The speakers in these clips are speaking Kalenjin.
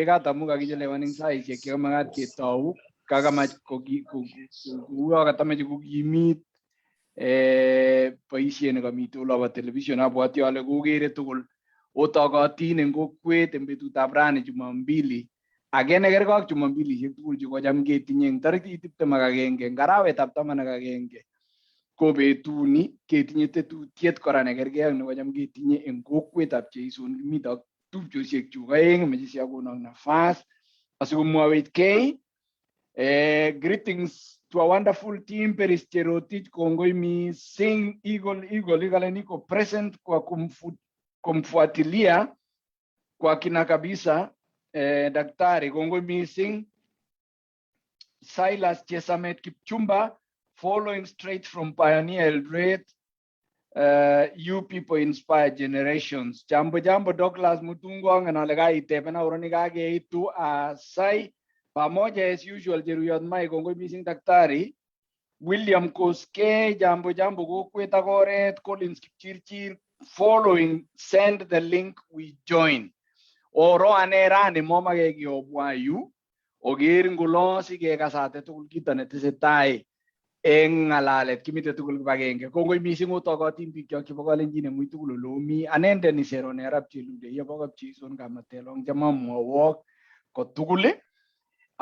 wega tamu kakichelewan eng saishek chekamakat ketou kakamach kuyo katamach kokimit boisiet nekamite olabo television abwoti ale kokere tugul otokotin eng kokwet eng betutab rani Jumapili age nekergei ak Jumapilishek tugul chekocham ketinye eng tarikit 21 eng arawetab 11 ko betuni ketinye tetutiet kora nekergei ak nekocham ketinye eng kokwetab Cheison kimito ak tupchosiek chuk aeng meche siakonon nafas asikomwawechkei. Greetings to a wonderful team. Peris Cherotich, kongoi mising. Eagle niko present kwa kumfuatilia kwa kina kabisa. Daktari, kongoi mising. Silas Chesamet Kipchumba, following straight from Pioneer Eldoret. You people inspire generations. Jambo Douglas Mutungo nganalega itepena uronika geitu asai. Pamoja as usual Jeruyot Mai kongoi mising daktari. William Koske, jambo kokweta koret, Collins Kipchirchir, following, send the link, we join. Oro anerani moma kegi obwayu, ogir ngulo sige kasate tukul kita netesetai eng ngalalet kimite tukul kibagenge. Kongoi mising utokotin biik chok chebo kalenjin muy tukul lomi anende ni serone arab chelude yabokap Cheison kamatelong jama mwawok ko tukul.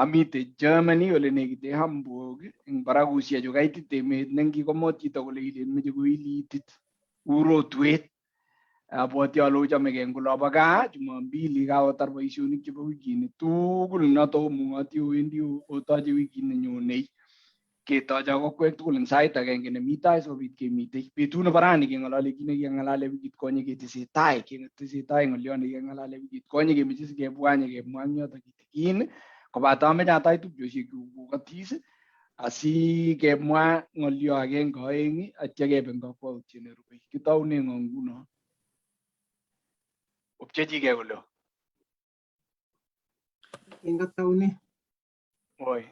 Amite Germany ole nekite Hamburg eng barakusia jo kaitit emet nengikomot chito kole ilen meche koilitit urotwet abwoti ale ochamegei ngulobo gaa Jumapili kakotar boisionik chebo wikini tugul noto omung'oti owendi otoche wikit nenyonei ketoche kokwek tugul eng sait agenge nemi tai sikobit kemitei betut nebo rani keng'ololi kit neking'alale wikit konye ketesetai ng'olyon neking'alale wikit konye kemeche sikebwa nyekemwa eng yoto kitikin kobate ameche atai tupchosiek kokatis asikemwa ng'olyo agenge oeng atya kebe eng kakwautiet nerubei. Kitoune ng'o nguno? Opchechigei kole ingataune oi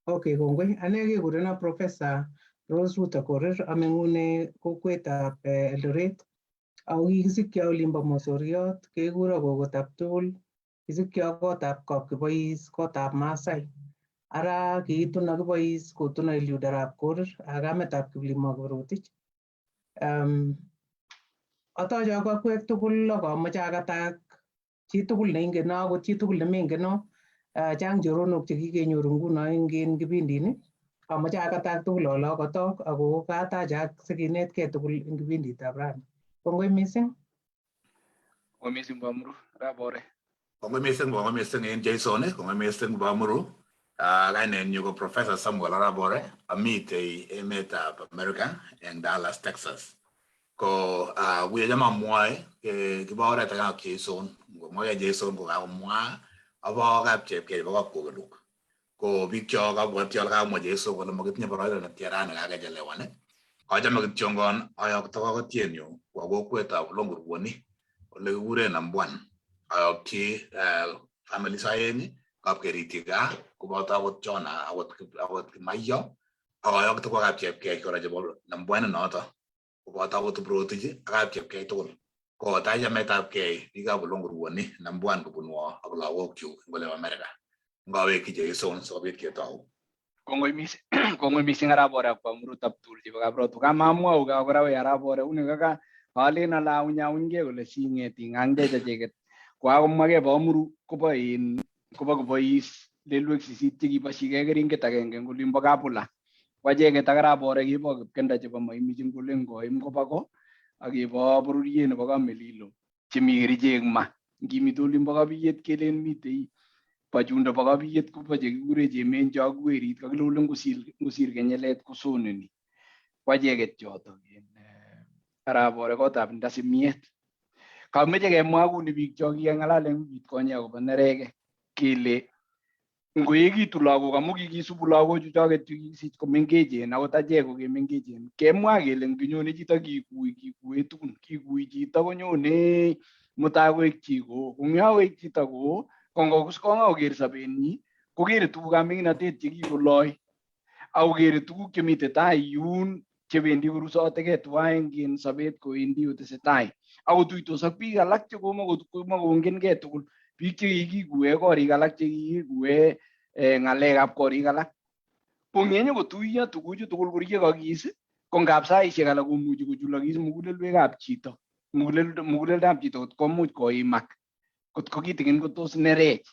okay kongoi ane kekurena Professor Rose Korir ameng'une kokwetab Eldoret ako kikisikyo olimbo Mosoriot kekuro kokotab tugul kisikyo kotab Kapkibois kotab Maasai ara kiitun akibois kotun Eliudarab Korir ak kametab Kiplimo Kiprotich. Atoche kokwek tugul akomoche akatak chitugul neingeno akot chitugul nemengeno chang choronok chekikenyoru nguno eng kipindini amoche akatak tugul ale akotok ako kataach ak sikinetkei tugul eng kipinditab rani. Kongoi mising. Kongoi mising Bamuru rabore. Kongoi mising en Jason, kongoi mising Bamuru. Kainenyu ko Professor Samuel Arabore, amite emetab America en Dallas, Texas. Ko wiya jama mwae kiba oret ak Jason, ngomwae Jason ko kakomwa abo kap chepkei bo kapkogeluk. Ko biik cho kabwati al kamwa Jason kole makitinye boroido netierane kakechelewan. Kachame kityongon ayokto kokotyenyu kwa kokwetab Longurwoni ole kikuren Nambwan. Ayokchi family saengi kapkeritika koboto akot Jona akot Kimayo akayokto kwa kap chepkei kora chebo Nambwan noto koboto akot Kiprotich ak kap chepkei tugul. Ko ta chametabkei biikab Longurwoni Nambwan kobunwo ak lagokchuk eng olebo America. Ngawekchi Jason sikobit ketou. Kongoi mising arabore ak Bamuru tabtul chebo kabrotu kamamwau kora we arabore une kaka alen ala unyaunyge kole singeti ngangde checheket kwakomwage Bamuru kobo kobois lelwek sisit chekiboshige keringet agenge eng olimbo Kabula kwacheket ak arabore kibo kipkenda chebo maimichin kole ngoim koba ko ak kibo bororiet nebo Kamelilo chemi kerichek ma ngimite olimbo Kabiyet kelen mitei Pachundo bo Kabiyet kobo chekikure chemenjo ak werit kakilole ngusir kenyelet kosoneni kwacheket choto arabore kotab ndasimiet. Kameche kemwa kuni biik cho kikeng'alal eng wikit konye akobo nereke kele ngoekitu lagok amu kikisubu lagochu choket kikisich komengechen akot achek ko kemengechen kemwa kele nginyone chito kikuie tugun kikui chito konyone mutai koek chiko kongyokoek chito ko ngokoker sobenyi kokere tugukab ming'inotet chekikoloi akokere tuguk chemite tai yun chebendi korusotegei tuwai eng sobet kowendi kotesetai. Ako tuitos ak biik alak che komakongenkei tugul, biik che kikikuwe korik alak che kikikuwe ng'alekab korik alak. Kongenyo kotuiyo tuguchu tugul koryekokis, ko ngap saisiek alak komuchi kochulokis mugulelwekab chito. Muguleldab chito kot komuch koimak, kot ko kitigin kotos nerech.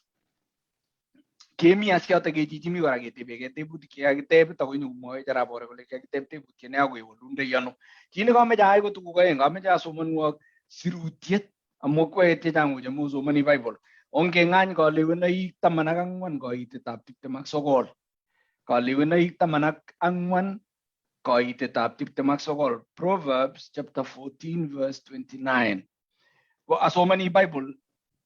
Kemi as yoto kechichimi kora ketebekei tebutik chekakiteb ako nyokomwoe arap Bore kole kakiteb tebutiet ne akewolundoi ano. Kit nekameche ayai ko tuguk oeng, kameche asomonwok sirutiet amu akwaek chechang kochome osomoni Bible. Ongeng'any kalewenoik 14 koitetab 29. Kalewenoik 14 koitetab 29. Proverbs chapter 14 verse 29. Ko asomani Bible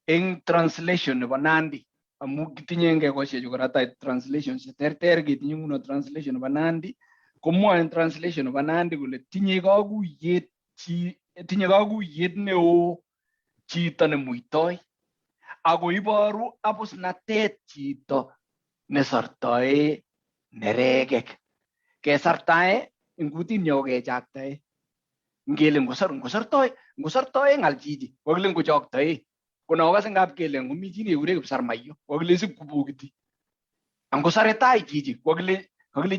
eng translation nebo Nandi. Amu kitinye eng kekosiechu kora translation cheterter, ketinye nguno translation nebo Nandi. Komwoe translation nebo Nandi kole tinye kakuyet neo chito nemuitoi, ako iboru abusnatet chito nesortoe neregek. Kesartae eng kutinyo kechaktae. Ngele ngosortoe ng'al chichi, kokile ngochoktoe. Konakas ngap kele ngomi chi nekure Kipsarmaiyo, kokile sip kobokiti. Angosare tai chichi, kokile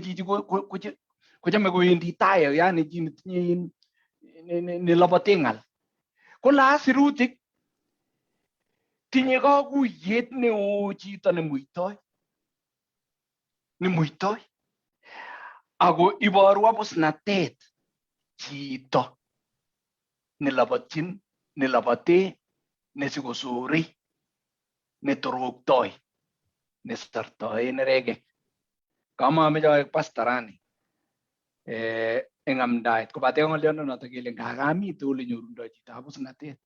chichi kochame kowendi tai, yani chi netinye nelobote ng'al. Ko la sirutik tinye kakuyet neo chito nemuitoi. Ako iboru abusnatet chito nelobote, nesikosori, netoroktoi, nesortoe neregek. Kamameche aek pastor rani eng amdaet, kobate ng'oliondonoto kele ngakamite ole nyorundoi chito abusnatet,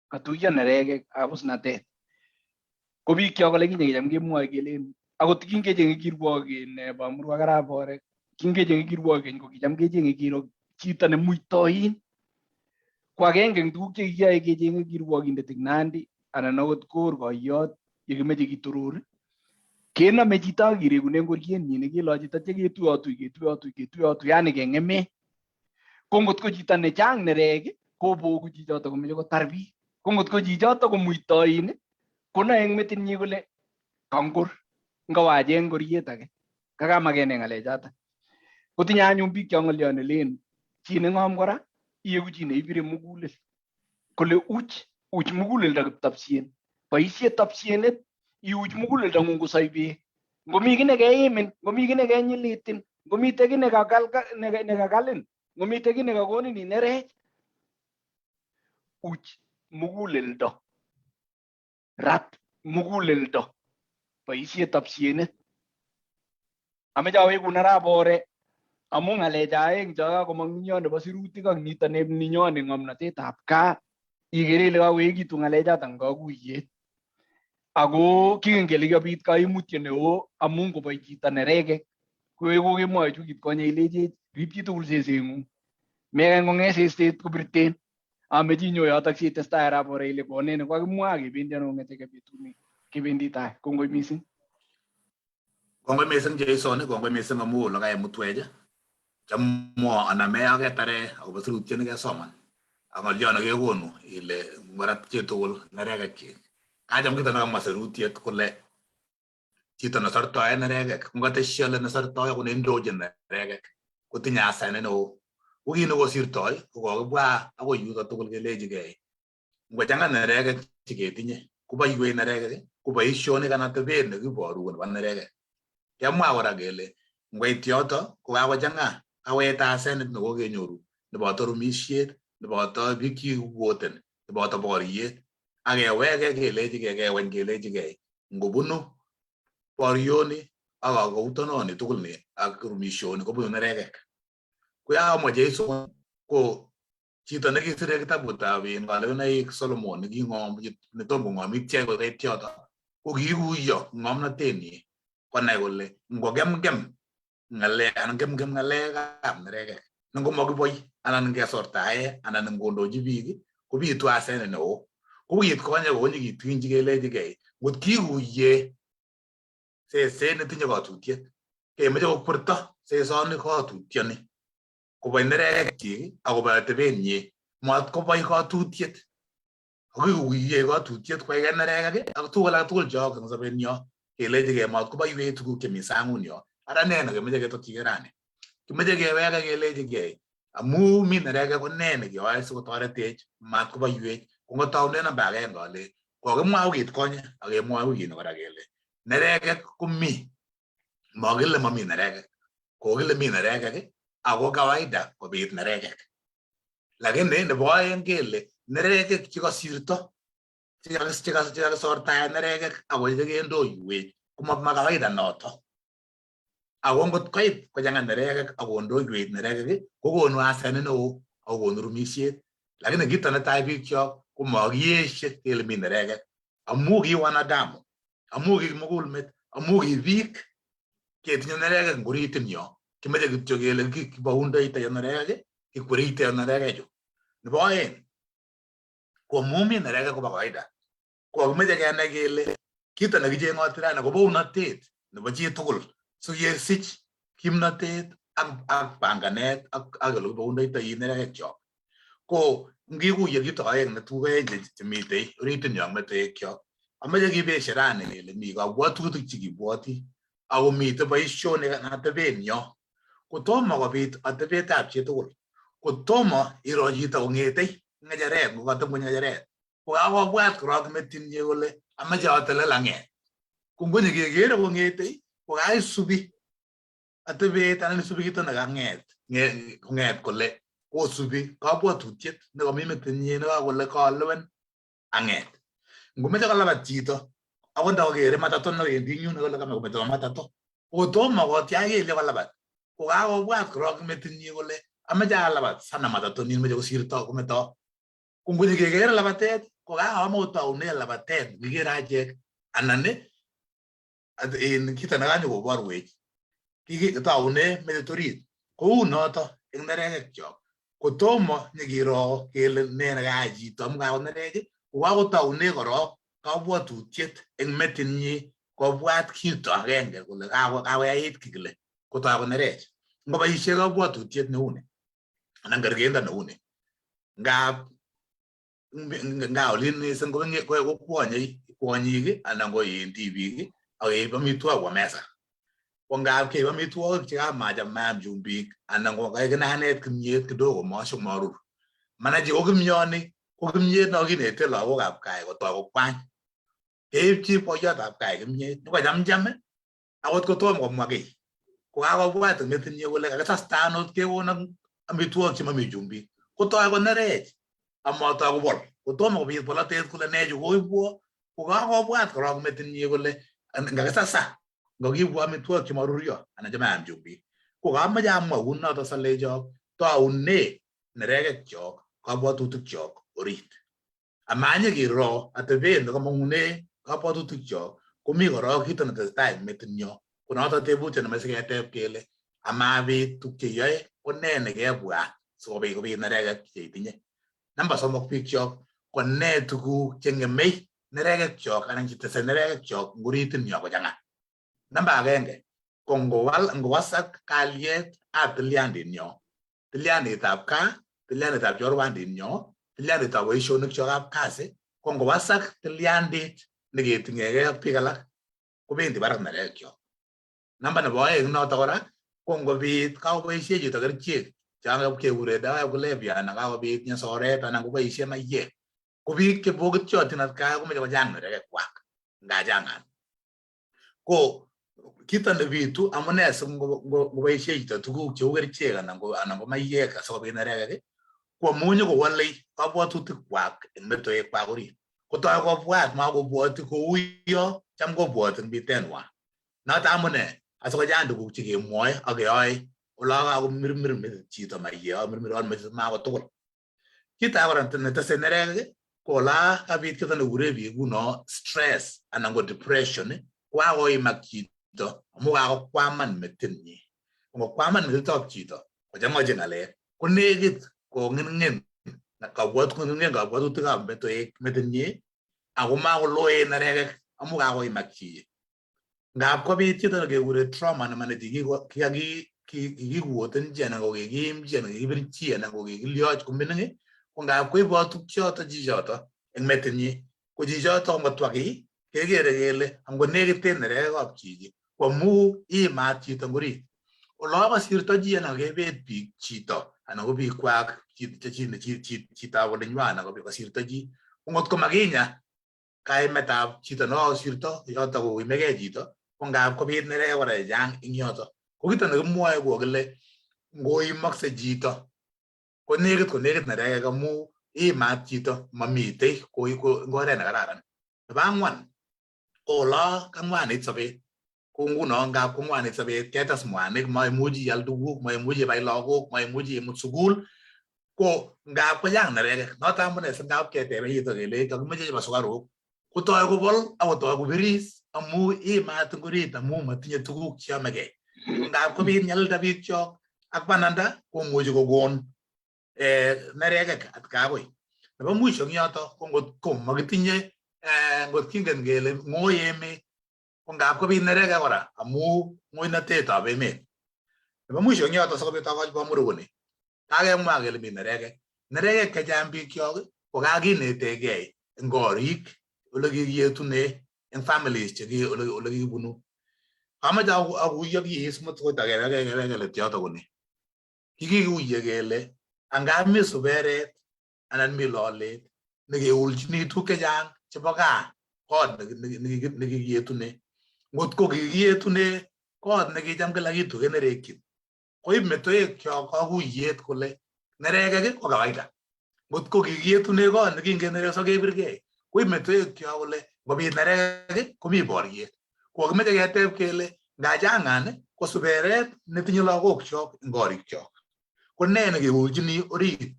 katuiyo neregek abusnatet. Ko biik kyok olekinye kicham kemwoe kelen akot kingecheng'e kirwoken nebo Murwa ak arap Bore, kingecheng'e kirwoken ko kicham kecheng'e kiro chito nemuitoin. Ko agenge eng tuguk chekikiyoe kecheng'e kirwokindet eng Nandi anan akot korkoiyot yekimeche kitoror, kenome chito akirekune ngorienyi nekilochi tatya ketuiyotui, yani keng'eme. Ko ngot ko chito nechang nerek kobogu chichoto komeche kotar biik. Ko ngot ko chichoto komuitoin konoe eng metinyi kole kangor, ngawacheng ngoriet age, kakamakene ng'alechoto. Kotinye anyun biik cho ng'olion nelen chi neng'om kora iegu chi neibire mugulel, kole uch muguleldo Kiptopsien, boisie topsienet iuch muguleldo ng'ung kosoi beek. Ngomi ki nekeimin, ngomi ki nekenyilitin, ngomite ki nekakalin, ngomite ki nekakonin inerech, uch muguleldo, rat muguleldo, boisie topsienet. Ameche awekun arap Bore amu ng'alecho aeng cho kakomong inyo nebo sirutik ak nito ninyo ne ng'omnotetab gaa, ikere ile kakoekitu ng'alechoto eng kakuyet. Ako kingen kele kiobit kaimutiet neo amu ngoboi chito neregek, kokemwoe chu kipkonye ilechech rip chitugul seseng'ung, mekany kong'et seset kobirten. Ameche inyo yotok sitestai arap Bore ile konene kokakimwa kebendi ano kong'ete betuni kebendi tai. Kongoi mising. Kongoi mising Jason, kongoi mising amu ole kaimutwech. Chamwo aname aketare akobo sirutiet nekesoman. Ak ng'olyon nekekonu ile ngorat chitugul neregek chik. Kacham kito nekamwa sirutiet kole chito nesortoe neregek, ngotesyi ole nesortoe ko neindochin neregek kotinye asenet neo. Ko kit nekosirtoi ko kokibwa akoi yuto tugul kelechigei. Ngochang'a neregek cheketinye, koboiwech neregek, ko boisionik anan atebet nekiboru nebo neregek. Kemwa kora kele ngoit yoto ko kakochang'a kawet asenet nekokenyoru neboto rumisiet, neboto biik chekikuoten, neboto boriet. Akeweke kelechigei, keweny kelechigei ngobunu borioni ak kakoutononi tugul ni ak rumisioni kobunu neregek. Ko yakamwa Jason ko chito nekisire kitabutab kalewenoik Solomon neking'om netom kong'om ichek koit yoto ko kiikuiyo ng'omnotenyi konai kole ngokemkem ng'alek anan kemkem ng'alekab neregek nengomokiboi anan ngesortae anan ngondochi biik kobitu asenet neo. Kouit konye konyikitwinji kelechigei ngot kikuiye seset netinye katutiet kemeche kokwerto sesoni katutioni koba neregek chi akoba tebenyi mat koba ikatutiet akuye ikatutiet kwa neregek ak tugul jog ng sabenyo keleje ke mat koba iwe tuguk chemi sangun yo ara nene kemeje ketokyi kerani kimeje kewega keleje ke amu mi neregek ko nene keyoe sikotoretech mat koba iwe kongotaune namba agenge ale kokimwau kit konye akemwau kit kora kele neregek komi magile mami neregek kokile mi neregek ako kawaida kobit neregek lakini nebo aeng kele neregek chekasirto chekasortae neregek ako chekendoiwech komama kawaida noto ako ngot koit kochanga neregek akondoiwech neregek kokonu asenet neo akokonu rumisiet lakini kito netai biik chok komakiyeshe kele mi neregek amu ki wanadamu amu ki kimugulmet amu ki biik ketinye neregek ngoritin yo kimeche kityo kele kibaundoite neregek kikwerite neregek nebo aeng ko mumi neregek koba kawaida ko kimeche kenai kele kito nekichengoti rani ko bounatet nebo chi tugul so yesich kimnatet ak panganet ak ole kibaundoite neregek chok ko ngikuye kito aeng ne tukoe chemitei oritin yo metoek chok ameche kibeshe rani kele mi kabwatutik chekibwoti ako mitei boisionik atebet nyo kotomo kobit atebetab chitugul kotomo iro chito kong'etei ng'echeret ngokateb ng'echeret kokakobwat korok metinyi kole amache atelel ang'et ko ngonyekekere kong'etei kokaisubi atebet anan isubi kito nekang'et kong'et kole kosubi kabwatutiet nekami metinyi nekakole kalewen ang'et ngomeche kolabat chito akot ndakokere matato newendi nyun kole kame kometo matato kotomo kotyach kele kolabat kokakobwat korok metinyi kole amache alabat sana matato nin meche kosirto kometo ko ngonyekekere labatet kokakome kotaune labatet ngikere achek anan in kito nekanyo koborwech kikitaune metit orit kou noto eng neregek chok kotomo nyekiro kele ne nekayai chito amu kakot neregek kokakotaune korok kabwatutiet eng metinyi kobwat kito agenge kole kakoyait kikile kotoi konerech ngoboisie kabwatutiet neuni anan kergeindo neuni ngap olin mising ko kwonyik anan ko tibik akeib amitwogik kwa mesa ko ngap keib amitwogik chekamacham maam chumbik anan ko kakinanet kimyet kidogo marur manachi ko kimyoni ko kimyet nokinete lagokab kaa kotoi kokwany keibchi boiyotab kaa kimyet nyikochamcham akot kotom komwa kiy kokakobwat metinyi kole kakisasta anot kekonon amitwogik chemami chumbik kotoi konerech amatoi kobol kotomo kobit bolotet kole nechu koibwo kokakobwat korok metinyi kole ngakisasa ngakibwa amitwogik chemaruryo anan chemayam chumbik kokamache amwa kunoto salechok taune neregek chok kabwatutik chok orit amanye kiro atebet nekamang'une kabwatutik chok komi korok kito netesetai eng metinyo konoto tebutiet nemeche keteb kele amabit tuk cheyoe ko ne nekebwat sikobit kobit neregek cheitinye namba somok biik chok ko ne tuguk cheng'emei neregek chok anan chetese neregek chok ngoritin yo kochang'a namba agenge ko ngowasak kalyet ab tilyandinyo tilyanditab kaa tilyanditab chorwandinyo tilyanditab boisionik chokab kasi ko ngowasak tilyandit neketing'egei ak biik alak kobendi barak neregek chok namba nebo aeng noto kora ko ngobit kakoboisie chito kerichek chakekure dawa ya kulevya anan kakobit nyasoret anan koboisie maiyek ko biik chebokityotin atkai komeche kochang neregek kwak ngachangan ko kito nebitu amune singoboisie chito tuguk cheu kerichek anan ko maiyek asikobit neregek ko amu nyikowolei kabwatutik kwak eng metoek kwak orit kotoi kobwat makobwoti kouyo cham kobwoti eng bitenwa noto amune asikochang tuguk chekemwoe ak keyoe olakakomirmir metit chito maiyek mirmiron metit makotugul kit age kora netese neregek ko ola kabit kito nekure biik kuno stress anan ko depression kokakoimak chito amu kakokwaman metinyi ngokwaman metitab chito kochang'ochi ng'alek ko nekit kong'ing'in kabwatutikab metoek metinyi ako makoloen neregek amu kakoimak chi ngap kobit chito nekekure trauma nemaneti kikiwoten jana ko kikim jana kibir chiana ko kilioj kuminenge ko ngap ko ibo tukchoto jijoto eng metinyi ko jijoto ngotwaki kegere kele ango negiten nerekab chiji ko mu imat chito ngori olo basirto jana kebet biik chito anan ko biik kwak chito olenywana ko basirto ji ngot ko makinya kaimetab chito no sirto yoto ko imege chito ko ngap ko bit nerek kora yang ing yoto ko kito nekimwoe ko kele ngoimakse chito ko nekit nerek amu imat chito mamitei ko ngoret nekararan nebo angwan ko lo kangwanit sobet ko nguno ngap ko ngwanit sobet ketes mwanik maimuchi ial tuguk maimuchi ibai lagok maimuchi imut sukul ko ngap ko yang nerek noto amune si ngap ketebe chito kele kakimeche chebo sukaruk kotoi kobol akotoi kobiris amu imat ngorit amu matinye tuguk cheyomegei ngap kobit nyalilda biik chok ak bananda komuchi kokon nerekek atkakoi nebo mwisho eng yoto ko ngot ko makitinye ngot kingen kele ng'oi emet ko ngap kobit nerekek kora amu ng'oinotetab emet nebo mwisho eng yoto sikobit akoch bomurugoni kakemwa kele mi nerekek chechang biik chok ko kakinetegei eng korik ole kikiyetune eng families cheki ole kikibunu amache akuyo kiis mutkoita kele yoto koni kikikuye kele angap mi suberet anan mi lolet nekeulchini tuguk chechang chebo gaa kot nekikiyetune ngot ko kikiyetune kot nekicham kila kitu kenerekyin koib metoek kyok kakuyet kole nerekek ko kawaida ngot ko kikiyetune kot nekingenerekso kebirgei koib metoek kyok kole ngobit nerekek komi boriet ko kimeche keteb kele ngachangan ko suberet netinye lagok chok eng korik chok ko ne nekeulchini orit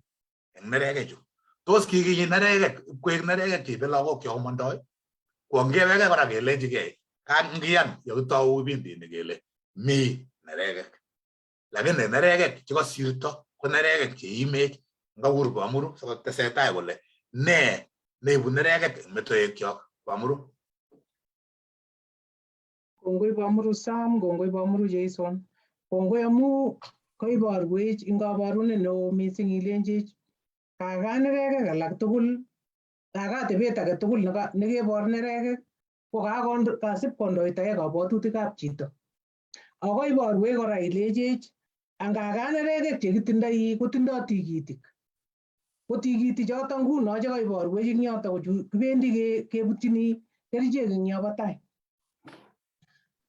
eng nerekechu tos kikiyi nerekek kwek nerekek cheibe lagok chok mondoi ko ngeweke kora kelechigei kangiyan yokitou kipindini kele mi nerekek lakini nerekek chekasirto ko nerekek cheimech ngabur bomuru sikotesetai kole ne neibu nerekek eng metoek chok bomuru. Kongoi bomuru Sam, kongoi bomuru Jason, kongoi amu koiborwech eng kaborunet neo mising ilenjech kaka nerekek alak tugul kaka tebet age tugul nekebor nerekek ko kasib kondoitagei kabwatutikab chito. Ako iborwech kora ilechech angaka nerekek chekitindoi kotindoi tikitik. Ko tikitik choto nguno chekaiborwech eng yoto kibendi kebutyini kerichek eng yobo tai.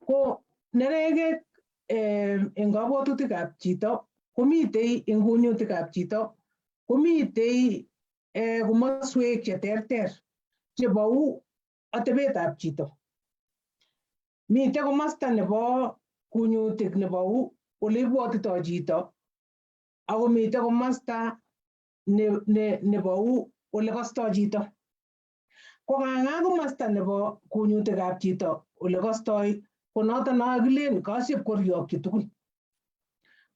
Ko nerekek eng kabwatutikab chito komitei eng kunyutikab chito komitei komoswek cheterter chebou atebetab chito. Mitei komosta nebo kunyutik nebou ole ibwotitoi chito ako mitei komosta nebou ole kostoi chito. Ko kanga komosta nebo kunyutikab chito ole kostoi ko noto kilen kasib koryokyi tugul.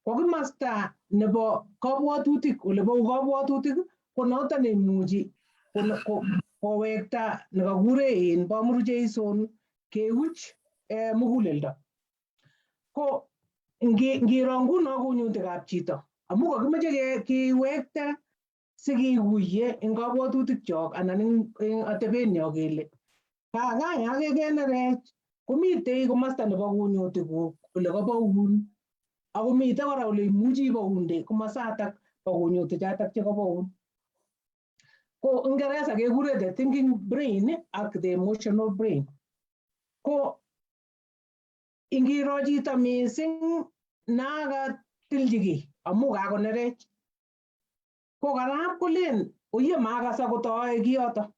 Ko komosta nebo kabwatutik ole bou kabwatutik ko noto neimuchi kowekta nekakure en bomuru Jason keuch muguleldo. Ko ngiro nguno kunyutikab chito amu kakimeche kiwekta sikikuye eng kabwatutik chok anan eng atebenyo kele kakaya kenerech komitei komosta nebo kunyutikuk ole kaboun ako mitei kora ole imuchi ibounde komosatak bo kunyutichotok chekaboun. Ko eng Kingereza kekure the thinking brain ak the emotional brain. Ko ingiro chito mising nakatilchigei amu kakonerech ko karab kolen oye makas akotoe kiyoto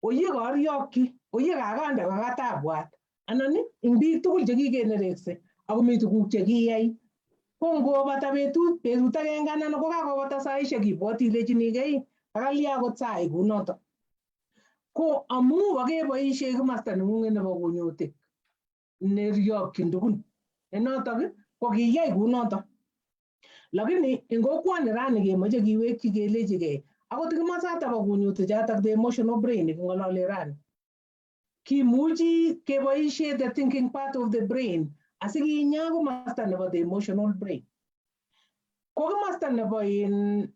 oye karyokyi oye kakande kakatabwat anan ing biik tugul chekikenerekse akomi tuguk chekiyai ko ngobata betut agenge anan ko kakobata saisiek ibwoti ilechinigei akalya akot sai kunoto ko amu kakeboisie komosta neng'ung'et nebo kunyutik neryokyin tugun nenotok ko kiyai kunoto. Lakini eng kokwoni rani kemoche kiwekyi kelechigei akot komosatak bo kunyutichotok the emotional brain king'olole rani kimuchi keboisie the thinking part of the brain asikinya komasta nebo the emotional brain. Ko komasta nebo in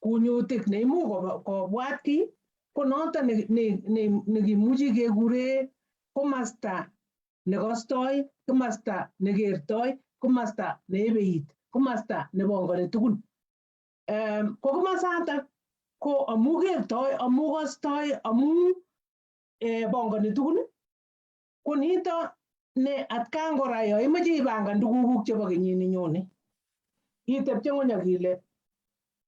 kunyutik neimuch kobwat ki ko noton nekimuchi kekure komasta nekostoi, komasta nekertoi, komasta neibeit, komasta nebongoni tugul. Ko komasatak ko amu kertoi, amu kostoi, amu bongoni tugul, ko nito ne atkan kora yo imache ipangan tugukuk chebo kenyit nenyone. Itepche ng'ony akile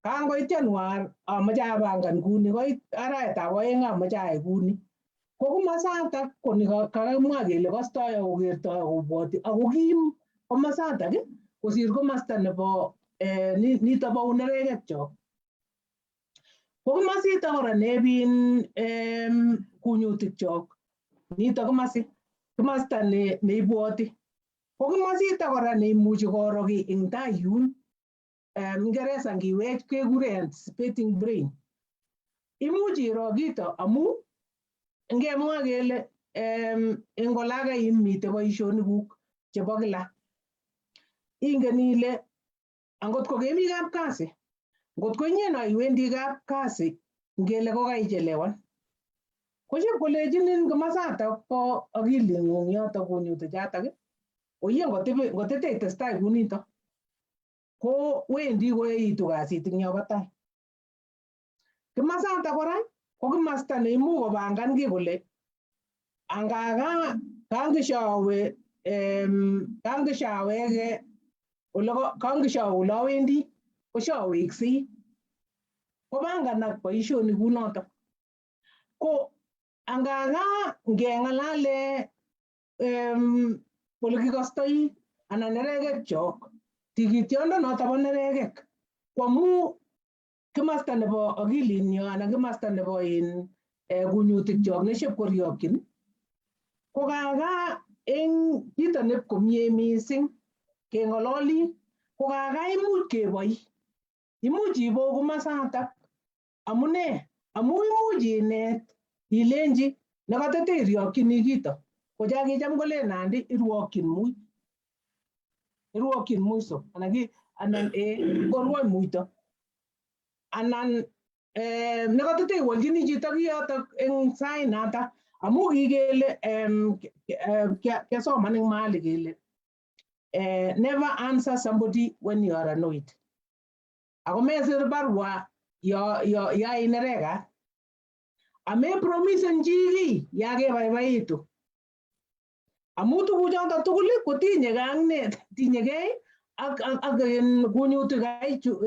kangoit Januar amache apangan kuni, koit arawetab oeng amache ayai kuni. Ko komasatak ko ni kakimwa kele kostoi ako kertoi ako bwoti ako kim komasatak kosir komasta nebo nito bo unerekekchok. Ko komasita kora nebin kunyutikchok, nito komasta neibwoti. Ko komasita kora neimuchi koro ki eng tai yun, Ngeresa ngiwech kekure anticipating brain. Imuchi iro kito amu ngemwa kele eng olake imite boisionikuk chebo kila. Ingen ile angot ko kemi kapkasi, ngot ko inye iwendi kapkasi ngele kokaichelewan, ko chep kolechinin komasatak po akiling'ung yotok kunyutichatak, oye ngotete testai kunito ko wendi koeitu kasit eng yo batai. Komasatak kora ko komasta neimuch kopangan ki kole angaga kangishaweke ole awendi ko shaweksei, kopanganak boisionik kunotok. Ko angaga ngeng'alale ole kikostoi anan neregekchok, tigitiondonoto bo neregek ko amu kimasta nebo akilinyo anan kimasta nebo kunyutikchok neshep koryokyin, ko kaga eng kito nep komie mising keng'ololi, ko kaga imuch keboi, imuch ibo komasatak. Amune? Amu imuch inet ilenji nekatete iryokyini kito ko chakicham kolen nandi irwokyin muito anan korwoi muito anan nekatete iwolchini chito kiyotok eng sainata amu kikele kiasoman eng mahali kele never answer somebody when you are annoyed. Ako mesir barua yo ineregat. Ame promisen chi kiy ya kebaibaitu. Amu tuguchoto tugul kotinyegei ak ne tinyegei ak kunyutik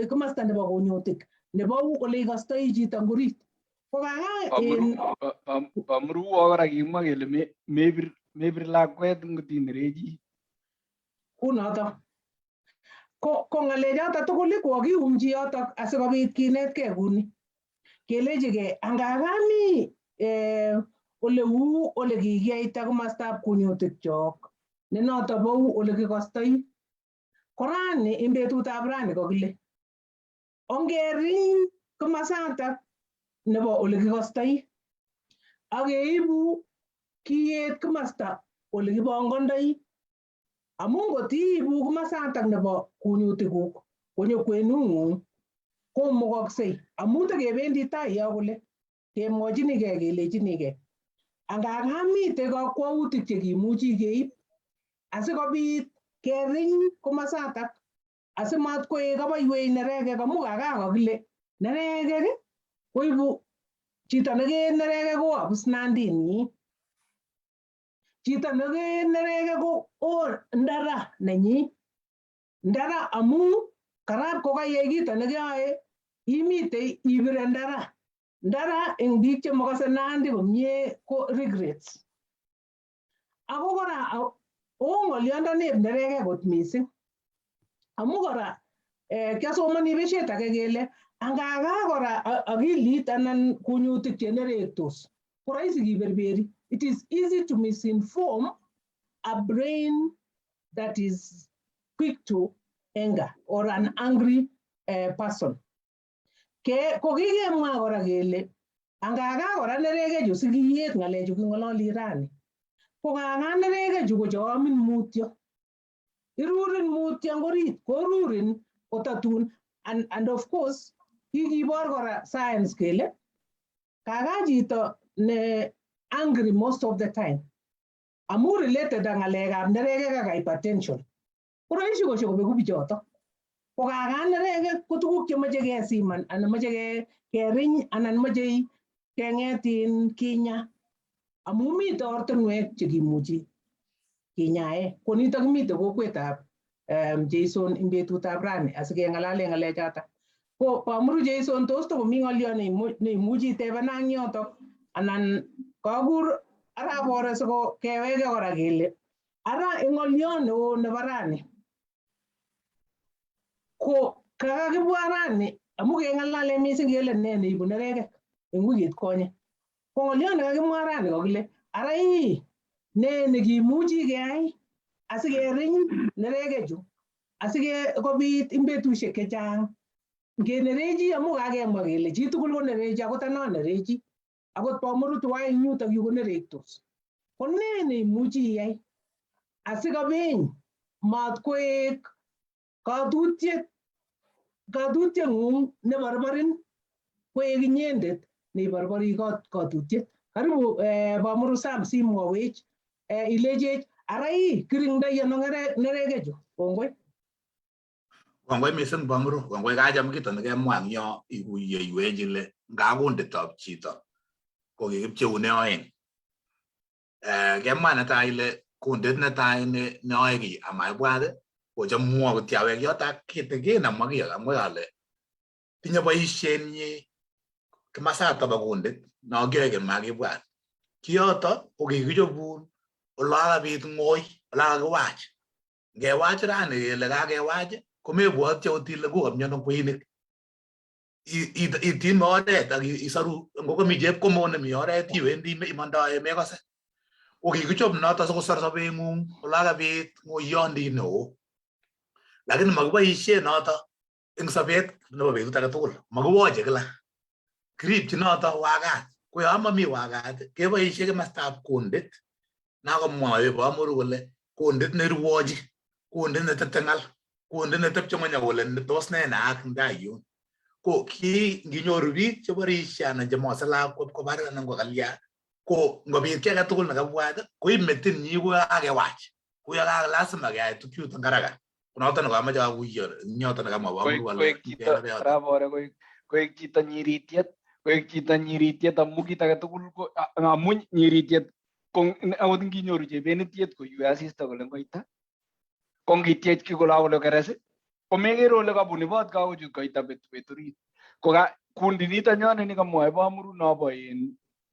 komasta nebo kunyutik nebo ole ikostoi chito ngorit. Ko amruo kora kimwa kele mebir lakwet ngotinerechi. Kunoto. Ko ng'alechoto tugul ko kakiumchi yotok asikobit kinetkei kuni. Kelechigei angagami ole kikiyaita komastab kunyutikchok ne noto bo ole kikostoi. Korani eng betutab rani kokile ongering komasatak nebo ole kikostoi akeibu kiyet komasta ole kibongondoi. Amu ngot iibu komasatak nebo kunyutikuk konyo kwenung'ung komukoksei amu tekebendi tai yo kole kemwochinigei kelechinigei angaga mitei kakwautik chekimuchi keib asikobit kering komasatak asimatkoek kabaiwech neregek amu kakile neregek koibu chito nekeen neregek ko abusnandinyi. Chito nekeen neregek ko ndara nenyi. Ndara amu karab kokayai kito nekeyoe imitei ibire ndara. Ndara eng biik chemakase Nandi komie ko regrets. Ako kora ng'olyondonep neregek kot mising. Amu kora kiasomani beshet age kele angaga kora akilit anan kunyutik chenerektos ko rahisi kiberberi. It is easy to misinform a brain that is quick to anger or an angry person. Ko kikemwa kora kele angaga kora neregechu sikiyet ng'alechu king'ololi rani ko kangan nerege chu ko chomin mutyo irurin mutyo ngorit korurin kotatun and of course kikibor kora science kele kaga chito ne angry most of the time amu related ak ngalekab neregek ak hypertension koroisi kobeku bichoto ko kagan nerege ko tuguk chemoche kesiman anan moche keriny anan moche kengetin kinya amu mite ortinwek chekimuchi kinyae ko nitok mite kokwetab Jason ing betutab rani asikengalale ngalechoto ko pamuru Jason tos tokomi ngolyo neimuchi itebena ang yotok anan kakur ara bore siko keweke kora kele ara ing ngolyo neo nebo rani ko kakakibwa rani amu kengalale mising kele ne neibu neregek eng wikit konye ko ngolyo nekakimwa rani kokile ara ne nekimuchi keyai asikeriny neregechu asikobit ing betusiek chechang ngenerechi amu kakemwa kele chitugul ko nerechi akot ano nerechi akot pamuru tuwai eng yutok yu konerektos ko ne neimuchi iyai asikobiny mat koek katutietng'ung neborborin koek inyendet neiborbori katutiet karibu pamuru Sam simwowech ilechech ara kiringdoi ano neregechu kongoi Kongoi mising Bamuru, kongoi kacham kito nekemwa eng yo ikuiyeiwech ile ngakunditab chito ko kikipcheune oeng. Kemwa netai ile kundit netai neoe kiy amaibwat kocham mwa kotiawek yotak kitigin amwa kiy amwa ale tinye boisienyi kimasata bo kundit no kyoe kimakibwat. Kiyoto ko kikichobun olakabit ng'oi olakakiwach. Ngewach rani kele kakewach komebwotyi akot ile kokamiono kweyinik. Itime oret ak isaru ngokomi chepkomon nemi oret iwendi imondoi mekose. Ko kikichob noto sikosor sobeng'ung olakabit ng'oiyondit neo. Lakini makiboisie noto eng sobet nebo betut age tugul. Makiwoche kila. Kiripchi noto wakat. Ko yo mami wakat keboisie kimostab kundit. Nakomwoe Bamuru kole kundit nerwochi, kundit netete ng'al, kundit netepche ng'ony kole tos ne naak ndai yun. Ko ki nginyoru biik cheborishe anan chemose lakwet kobar anan ko kalya ko ngobit ki age tugul nekabwat koib metinyi ko kakewach. Ko yo lazima keyai tukchuto haraka. Noto nekamache akuyo nyoto nekamwa Bamuru wale. Koek chito nyiritiet amu kit age tugul ko amu nyiritiet akot nginyoru chebenitiet koyue asista kole ngoita ko ngitiech ki kole keres komekere ole kabun ibot kakochut koita betut orit ko kundi nito nyone nikamwoe Bamuru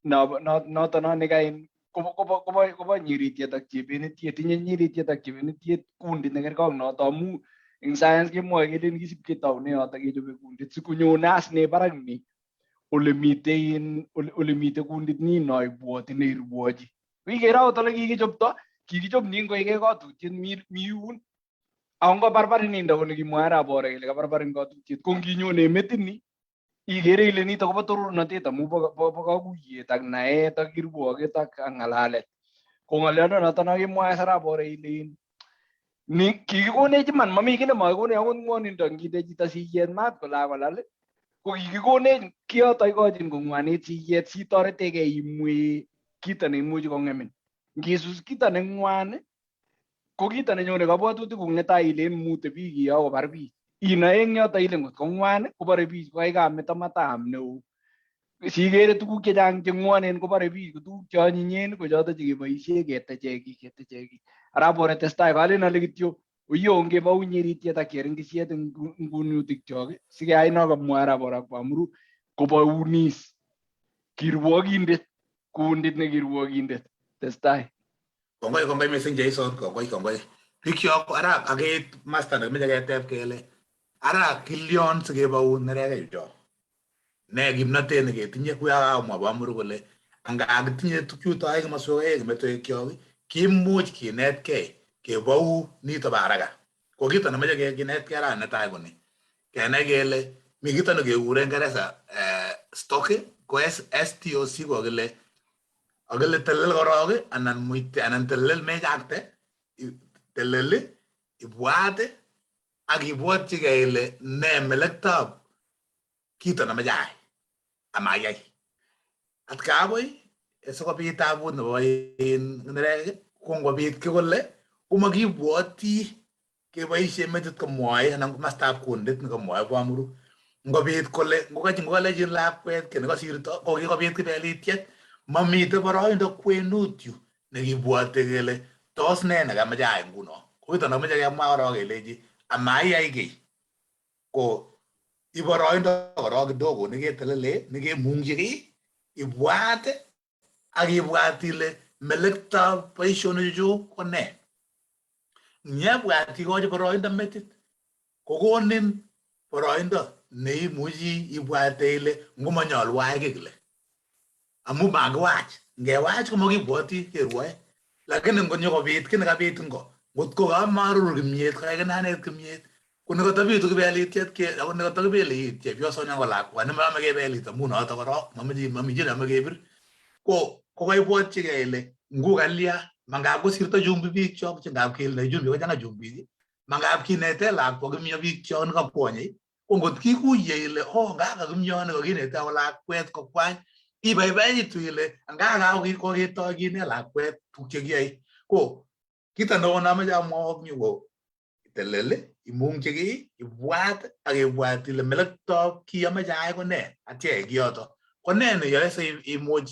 noto nekain kobo nyiritiet ak chebenitiet. Tinye nyiritiet ak chebenitiet kundit nekerkei ak noto amu eng science kemwoe kelen kisip ketoune yoto kechobe kundit sikonyone as ne barak ni ole mitei kundit nino ibwoti neirwochi. Ikere akot ole kikichop ni koike katutiet mi yun ako ngobarbar inindo kole kimwoe arap bore kele kabarbarin katutiet ko nginyone metit ni ikere ile nito kobo torornatet amu bo kakuyet ak naet ak kirwoket ak ng'alalet. Ko ng'olionoto nekimwoe arap bore ile ni kikikonech iman mami kiy nemakikonech akot ng'wonindo nginde chito siyet maat kolal ko kikikonech kiyoto ikochin kong'wanit siyet sitoretegei imwee kito neimuchi kong'emin. Ngisus kito neng'wan ko kito nenyone kabwatutikuk netai ilen mute biik iyo kobar biik. Inoe eng yoto ile ngot ko ng'wan kobore biik ko kameto mataam neo. Sikere tuguk chechang cheng'wonen kobore biik ko tuguk cheonyinyen ko choto chekeboisie keteche ki. Arap bore testai kalen ale kityo oyo ngebou nyiritiet ak cheringisyet eng kunyutikyok sikeyai no kamwoe arap bore ak Bamuru kobounis kirwokindet kundit nekirwokindet. Testai. Kongoi mising Jason, kongoi. Bikyok ara akeit master nemeche keteb kele ara kilyon sikebou neregechucho. Ne kimnotet neketinye kuya kamwa Bamuru kole angakitinye tukchuto aeng komoswek aeng metoekyok kimuch kinetkei kebou nito bo haraka. Ko kito nemeche kinetkei ara netai koni kenai kele mi kito nekekure Ngeresa stock ko STOC ko kile agale telel goroge anan muite anan telel me jakte telel ibwate ak ibwatchi ile ne melektab kito na majai amayai at kaboy sikobit tabut nebo nerek kongobit kole komakibwoti keboishe metit komwoe anan komostab kundit nekomwoe Bwamuru ngobit kole ngokalechin lakwet ke nekosirto kokikobit kibelitiet mamite boroindo kwenut yu nekibwote kele tos ne nekamache ayai nguno koito namache kemwa korok kelechi amaiyai kiy ko iboroindo korok kidogo neketelele nekemungchi kiy ibwat ak ibwat ile melekto boisionichu ko ne nyabwat ikochi boroindo metit kokonin boroindo neimuchi ibwate ile ngomanyolu ayai kiy kile amu makiwach ngewach komakibwoti kerwoe lakini ngonyokobit ki nekabit ngotko kamarur kimyet kakinanet kimyet ko nekotobitu kibelitiet ako nekotokibeli chepyosonya ko lakwa nemame kebelit amu noto korok mamichi name kebir ko kaibwotchigei ile ngu kalya mangab kosirto chumbi biik chok chengab kele chumbi kochanga chumbik mangab kinete lakwa kimyo biik chok nekakwonye ko ngot kikuye ile ngaka kimyoni kokinete ako lakwet kokwany ibaibaitu ile ngaka koketoi kine lakwet tuk chekiyoe ko kito neo namache amwawok nyu ko itelel imungchi kiy ibwat ak ibwat ile melekto kiy amache ayai ko ne atye kiyoto ko ne neyoe imuch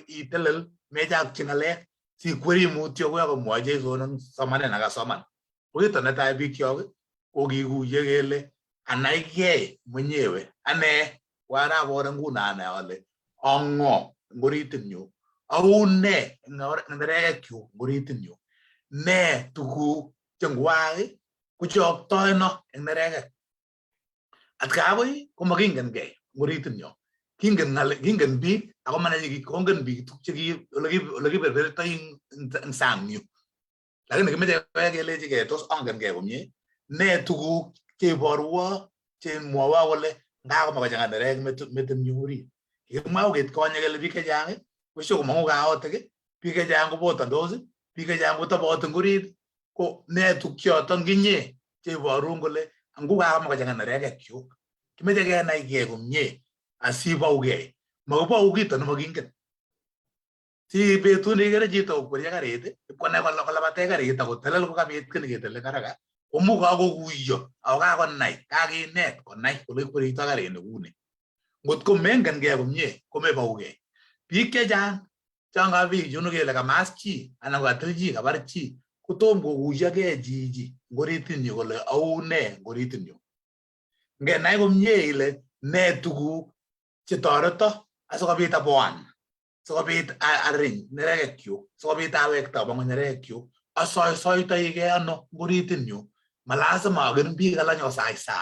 itelel mechakchi ng'alek sikweri mutyo koyo komwoe Jesu nang somanet nakasoman ko kito netai biik chok kokikuye kele anaigei mwenyewe ane warabore nguno ane ale ang'o ngoritit nyu aune nerekekyu ngoritit nyu ne tuguk chengwai kochoktoino eng nerekek atkaboi komakingengei ngoritit nyo kingen biik ako manache kongen biik tuk olekiberbertoi eng sang yu lakini kimeche kelechigei tos angenkei komye ne tuguk cheiborwo chemwowo kole ngakomakachang'a nerek metit nyu orit kikimwa koket konye kele biik chechang koshikomongu kaotik biik chechang kobotandos biik chechang kotoboti ngorit ko ne tukchoto nginye cheiborun kole ngukakomakachang'a nerekekchuk kimeche kenai gei komye asibougei makibou kito nemakingen si betut nekere chito kokwerie karit ipkonai kolabate karit akotelel kokabit ki neketele karaka komuch kakokuyo ako kakonai kakinet konai ole kikwerito karit nekuni ngotko mengenkei komye komebaugei biik chechang changa biik chunu kele kamas chi anan katil chi kabar chi kotom kokuyogei chichi ngoritinyu kole aune ngoritinyu ngenai komye ile ne tuguk chetoreto asikobit abwan sikobit ariny nerekekyuk sikobit awekta bango nerekekyuk asoitoigei ano ngoritinyu malasima agen biik alak nyosaisa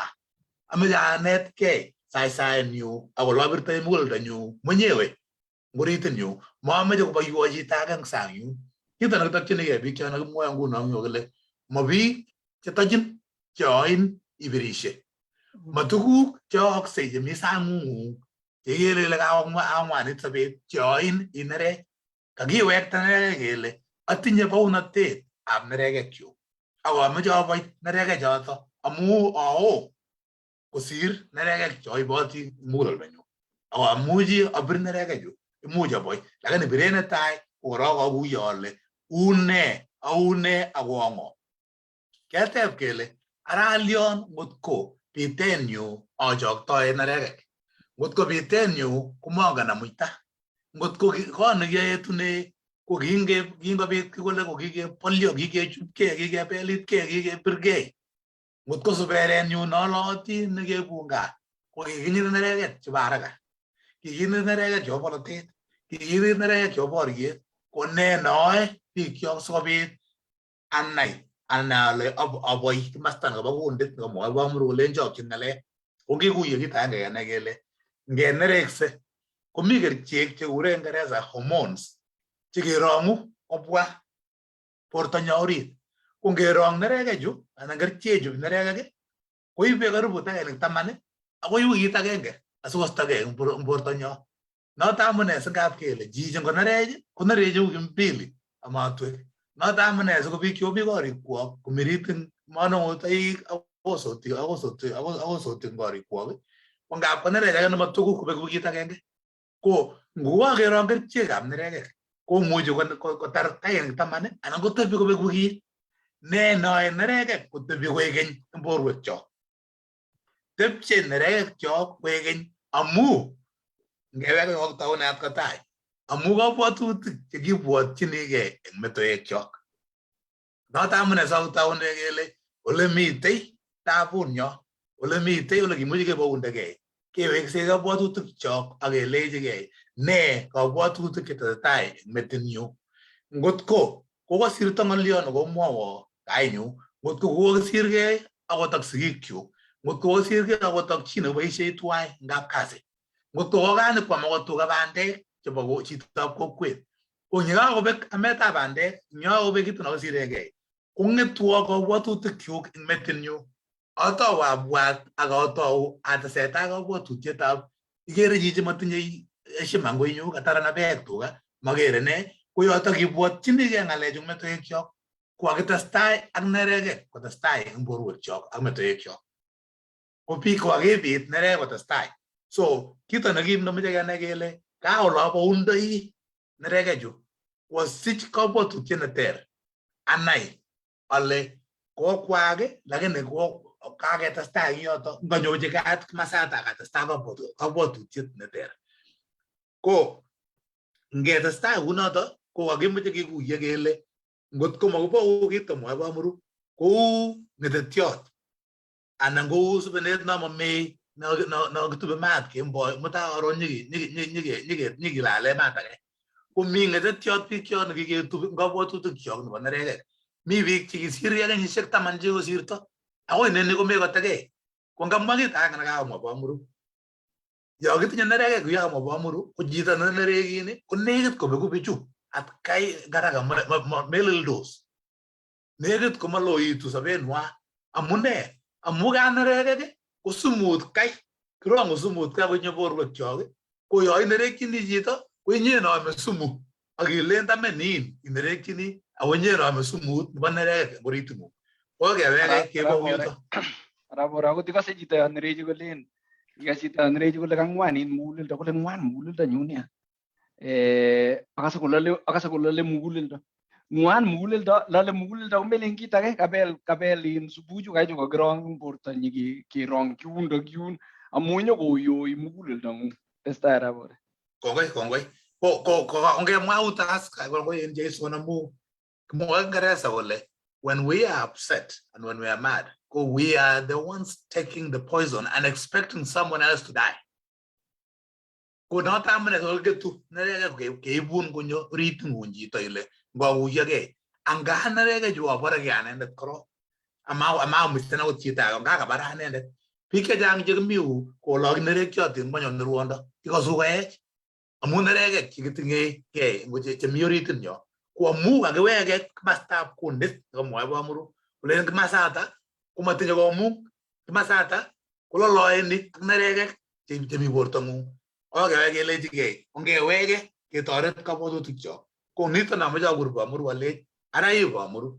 ameche anetkei saisaenyu akole abirtoi muguleldonyu mwenyewe ngoritinyu mameche koboiwo chito age eng sang yu kito nekitokchinigei biik cho nekimwoe nguno nyo kole mabiik chetochin cheoin ibirishe matuguk cheooksei chemi sang'ung'ung chekele ile kaang'wanit sobet cheoin inerech kakiwekta nerekek kele atinye bounatet ab nerekekchuk ako ameche aboit nerekechoto amu ao kosir nerekek choiboti muguleldonyu ako amuchi abir nerekechu imuch aboi lakini biret netai korok akuyo ale aune akong'o keteb kele aralion ngotko bitenyu achoktoe nerekek ngotko bitenyu komangen amuita ngotko kot nekiaetune ko kingobit kole kokikebolyo kikechupkei kikebelitkei kikebirkei ngotko suberenyu naloti nekebunga ko kikinyir nereket chebo haraka kikinyir nereket chebo bolotet kikinyir nereket chebo boriet ko ne noe biik chok sikobit anai ale aboi kimasta nebo kundit nekomwoe Bwamuru kolen chokchin ng'alek ko kikuye kit agenge kenai kele ngenerekse komi kerichek chekure eng Kingereza hormones chekerong'u kobwa bortonyo orit ko ngerong nerekechu anan kerichechu nerekek koibe karibu dakikaishek 10 akoi wikit agenge asikostogei eng bortonyo Not amune ngap kele ji jeng konareje ukimpili amatwe. Not amune so bi kyo bi gori kwa kumiritin mano tai awosoti gori kwa. Ngap konareje no matuku kubek kita kenge. Ko nguwa ke ronger che gam nerege. Ko mujo ko tar kayeng tamane anan ko tabi ko be ne no nerege ko tabi ko gen borwe cho. Tepche nerege cho ko gen amu ngewe ko taw na ka tai amu ga botu ti gi bot chini ge meto e chok no ta mune sa taw ne gele ole mi te ta punyo ole mi te ole gi mu ge bo unde ge ke we se ga botu tu chok age le ge ne ka botu tu ke ta tai metin yu ngot ko ga sir ta ngal yo no go mo wo kai nyu ngot ko go sir ge ago tak sigi kyu ngot ko sir ge ago tak chino we se tuai ngap kase ngoto ga ne kwa ngoto ga bande che bo chi ta ko kwet o nya go be ameta bande nya go be kitu no sirege kunge tuo go watu te kyuk in metinyu auto wa bwa aga auto ata seta go watu cheta igere ji matinye shi mango nyu katara na be tu ga magere ne ko yo ta gi bot chini ge ngale ju meto e kyok ko ga ta stai agnerege ko ta stai mboru kyok agmeto e kyok ko pi ko ge bit nere ko ta stai. So kita nagim no meja gana gele ka ola po undai nerege ju was sich ko botu tiene ter anai alle ko kwage lage ne ko kage ta sta yo to nganyo je ka masata ka ta sta ko botu tiene ter ko nge ta sta uno to ko age meja ge ku ye gele ngot ko mo po ki to mo ba muru ko ne de tiot anango su benet na mo me no tu be mat ke mbo mata oro ni la le mata ke ko mi nge tiot pi kyo ni ke tu ga bo tu kyo no na re mi vi ki siria ga ni sekta manje go sirto awo ne ko me ko tage ko ngam ma ki ta ga mo ba muru yo ki tin na re ga ya mo ba muru ko jita na re gi ni ko ne ko be ko bichu at kai gara ga melil dos ne ko ma lo yi tu sabe noa amune amuga na re ga ko sumut kai kro ngo sumut ka go nyobor go choge ko yo inere kini jito ko nye no me sumu agi lenta menin inere kini awonye no me sumut banere boritumu o ge ve ke bo yuto rabora ko tika se jita anre ji golen ya jita anre ji golen kangwan in mulil to golen wan mulil da nyunia akasa ko lele mulil do ngwan mulil do lale mulil do melen kita ke kabel in subuju ga jo grong porta ni ki rong kyun do kyun amunyo go yo mulil do esta rabora kongoi ko onge mautas ka go en jesu na mu mo ngaresa ole when we are upset and when we are mad ko we are the ones taking the poison and expecting someone else to die ko no ta mene ko ke tu ne ke bun ko nyo rit ngunji to ile go u yage anga na re ga jo abara ga ne kro ama mi tena o tita ga ga bara ne pike jang je miu ko lo ne re kyo tin mo nyon ruonda ko su ga amu ne re ga ki tinge ke ngo je mi rit nyo ko mu ga we ga basta ko ndet ko mo ba muru le ga masata ko ma tinga go mu masata ko lo ni ne re ga je mi borto mu o ga ga le tige onge wege ke toret ka bodo ticho ko nito na ma ja gurba mur wale ara yu ba mur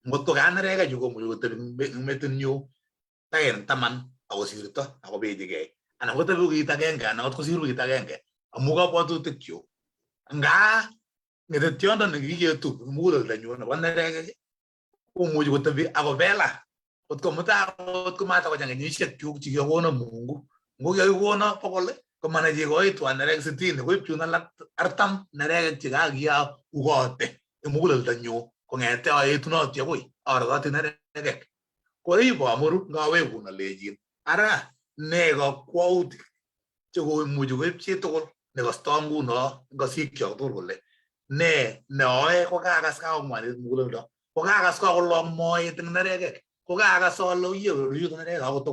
ngoto ga na rega jugo mu te metin nyu tayen taman awo sirto awo be dige ana ngoto bu gi tagenga na ko siru gi tagenga amuga bodo ticho nga ngede tiondo ne gi tu mu do da nyu na wana rega ko mu jugo te bi awo bela ko mata ko mata ko janga ni shet ju ji go na mungu ngo yo go na pokole ko mana llegó y tu anere existir ne wip tuna la artam nere tiga gia ugote e mugul danyo ko ngete ay tu no tie boy ahora da tinere ke ko i bo amuru nga we una leji ara nego quote go mu ju wip chi to ne go stongu no go si kyo to le ne no e ko ga ska mo ne mugul do ko ga ska ko lo mo e tinere ke ko ga so lo yo yu tinere ga to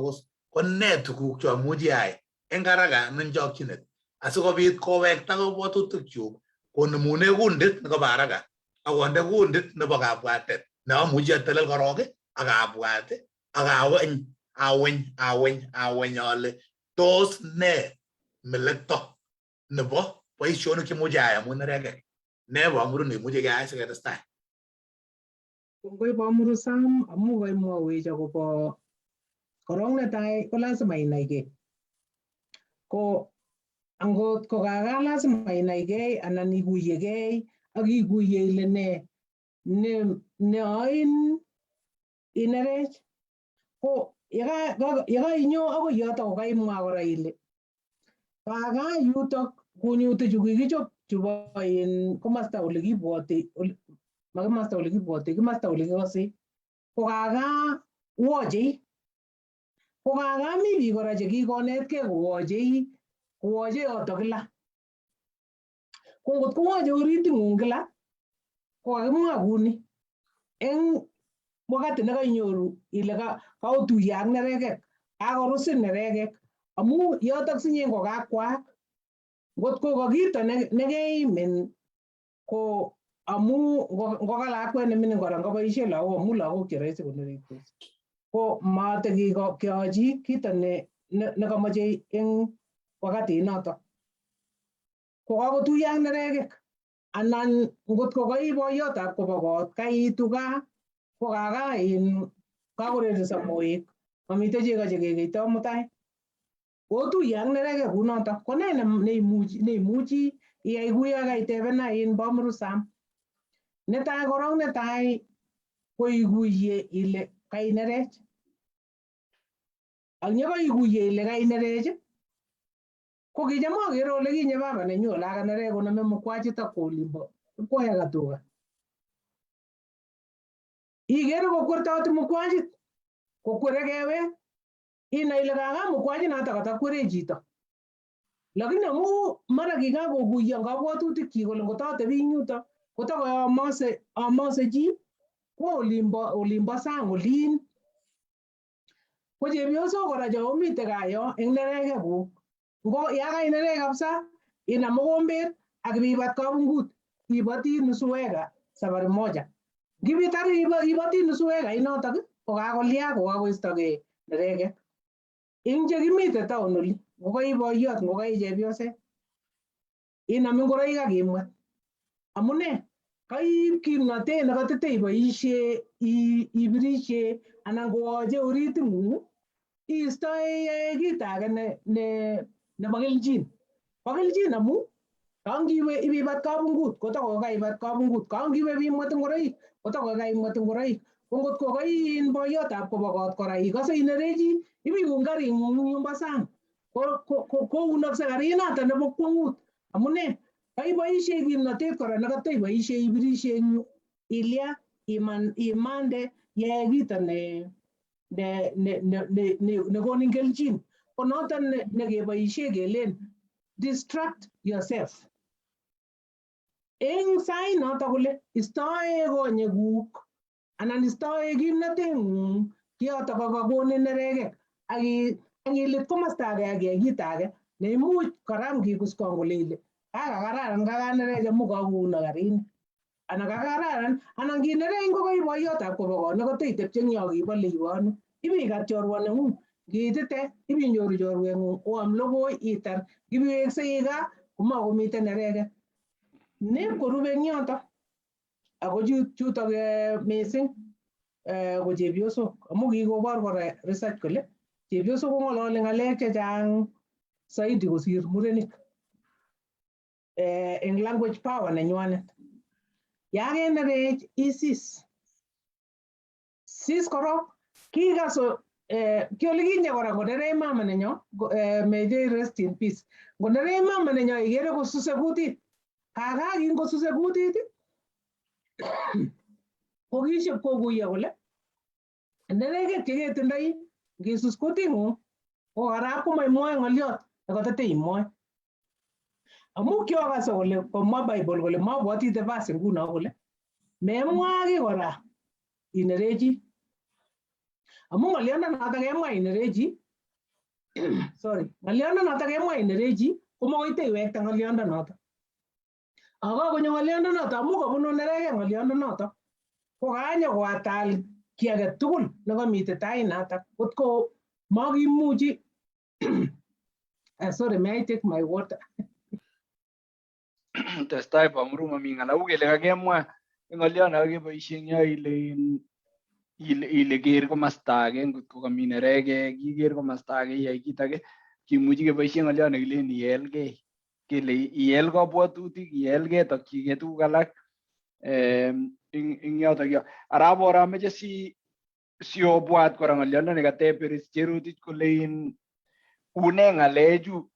ko ne tu ku cho mu ji ai engaraga njo kinet asiko bit ko wek ta ko botu tukyu ko mune gundit ko baraga awonde gundit ne baga bwate na muji atel ko roge aga bwate aga awen ale tos ne meleto nebo boisionik chemuche ayai amun neregek. Ne Bamuru nemuche keyai siketestai. Kongoi Bamuru Sam amu kaimwawech akobo korong netai ko lazima inaigei. Ko angot ko kaka lazima inaigei anan iguyegei ak iguye ile ne ain inerech. Ko yekainyo akoi yoto ko kaimwa kora ile kaka yutok kunyutik chu kikichop chubo komasta ole kibwoti, ma komasta ole kibwoti, komasta ole kikose. Ko kaka wochei. Ko kaka mi biik kora chekikonetkei kowochei yoto kila. Ko ngot kowoche oriting'ung kila, ko kakimwa kuni eng wakati nekainyoru ile kaotuye ak neregek, kakorusin neregek, amu yotok sinye ko kakwak. Ngot ko kakito nekeimin ko amu ngoka lakwet nemining kora ngoboisie lagok amu lagok che rahisi konerektos. Ko matakikeyochi kito nekamache eng wakati notok. Ko kakotuye ak neregek anan ngot ko kai boiyotab kobo kot, kaitu gaa ko kakorereso moek, mamite chego chekekeitoi mutai. Otuye ak neregek kunotok, ko ne neimuchi iyai kuyo kaitebena Bamuru Sam. Netai korong ko iguye ile kainerech. Ak yekaiguye ile kainerech, ko kicham agere ole kinye baba nenyu ole akanerech koname mukwachit ak kolimbo ipkoyaga tuga. Igere kokwertoti mukwachit, kokwere kewet, inai ile kaka mukwachit notok katakwere chito. Lakini amu mara kikakokuyo kabwatutik kole ngotatebi ing yutok kotakoamose chi ko olimbo sang olin. Ko chepyosok kora cho mite gaa yo eng neregekuk, ngo ya kainerech kabisa inam mogombet ak ibibat kabungut, ibati nusu eka safari moja. Ngipitar ibati nusu eka inotok ko kakolia ko kakoistogei neregek. Ing chekimite taon oli, ngo kai boiyot, ngo kai chepyoset, inam ngoroik ak imwet. Amune? Kaib kimnatet nekatete iboisie ibirishe anan kowache oriting'ung, iistoi kit age nebo kelchin. Bo kelchin amu kangiwe ibibat kabungut kotoko kaibat kabungut, kangiwe bimwet ngoroik kotoko kaimwet ngoroik. Ko ngot ko kai boiyotab kobo kot kora ikose inerechi, ibiun karing'ung yumbo sang. Kounokse karinoto nebo kwong'ut. Amune? Kaiboisie kimnatet kora nekataiboisie ibirishe eng yu, ilya imande yae kito nekonin kelchin. Ko noton nekeboisie kelen distract yourself. Eng sai noto kole istoe konyekuk anan istoe kimnateng'ung kiyoto kakonin neregek ak ilit komasta age ak kit age neimuch kora ngikuskong kole ile kakararan kakanerech amu kakuuno karini. Anan kakararan anan nginerech ngokai boiyotab kobo kot nekataitepche eng yo kibole iwonu. Ibikat chorwa neng'ung, ngiitite ibinyoru chorweng'ung oam logoi itar, ibiweksei gaa komakomite neregek. Korube eng yotok ako chutok mising ko chepyosok amu kikobor kora research kole chepyosok kong'ololi ng'alek chechang saidi kosir murenik eng language power nenywanet. Ya kenerech isis. Sis korok kikas kiolikinye kora ngonerech mama nenyo, may they rest in peace. Ngonerech mama nenyo igere kosuse kutit. Kaka kingosuse kutit ko kiship kokuyo kole neregek cheketindoi ngisus kuting'ung ko kora komaimwoe ng'oliot nekatete imwoe. Amu kiokase kole komwa Bible kole mabwatite verse nguno kole memwa ki kora inerechi. Amu ng'oliondonoto kemwa inerechi ng'oliondonoto kemwa inerechi komokoi teiwekte ng'oliondonoto. Akakonyo ng'oliondonoto amu kabunu neregek ng'oliondonoto ko kanyokoatal ki age tugul nekamite tai natak kotko makimuchi sorry, may I take my water? testai Bamuru mami ngala ukele kakemwa ngolyon akeboisien yo ile ker komasta age ngot ko kami neregek iker komasta age iyai kit age kimuchi keboisien ngolyon nekilen ielgei kele iel kabwatutik ielgei tokyigei tuguk alak ing yotok yo arap or ameche si obwat kora ngolyondo nekateb Peris Cherotich kole une ngalechu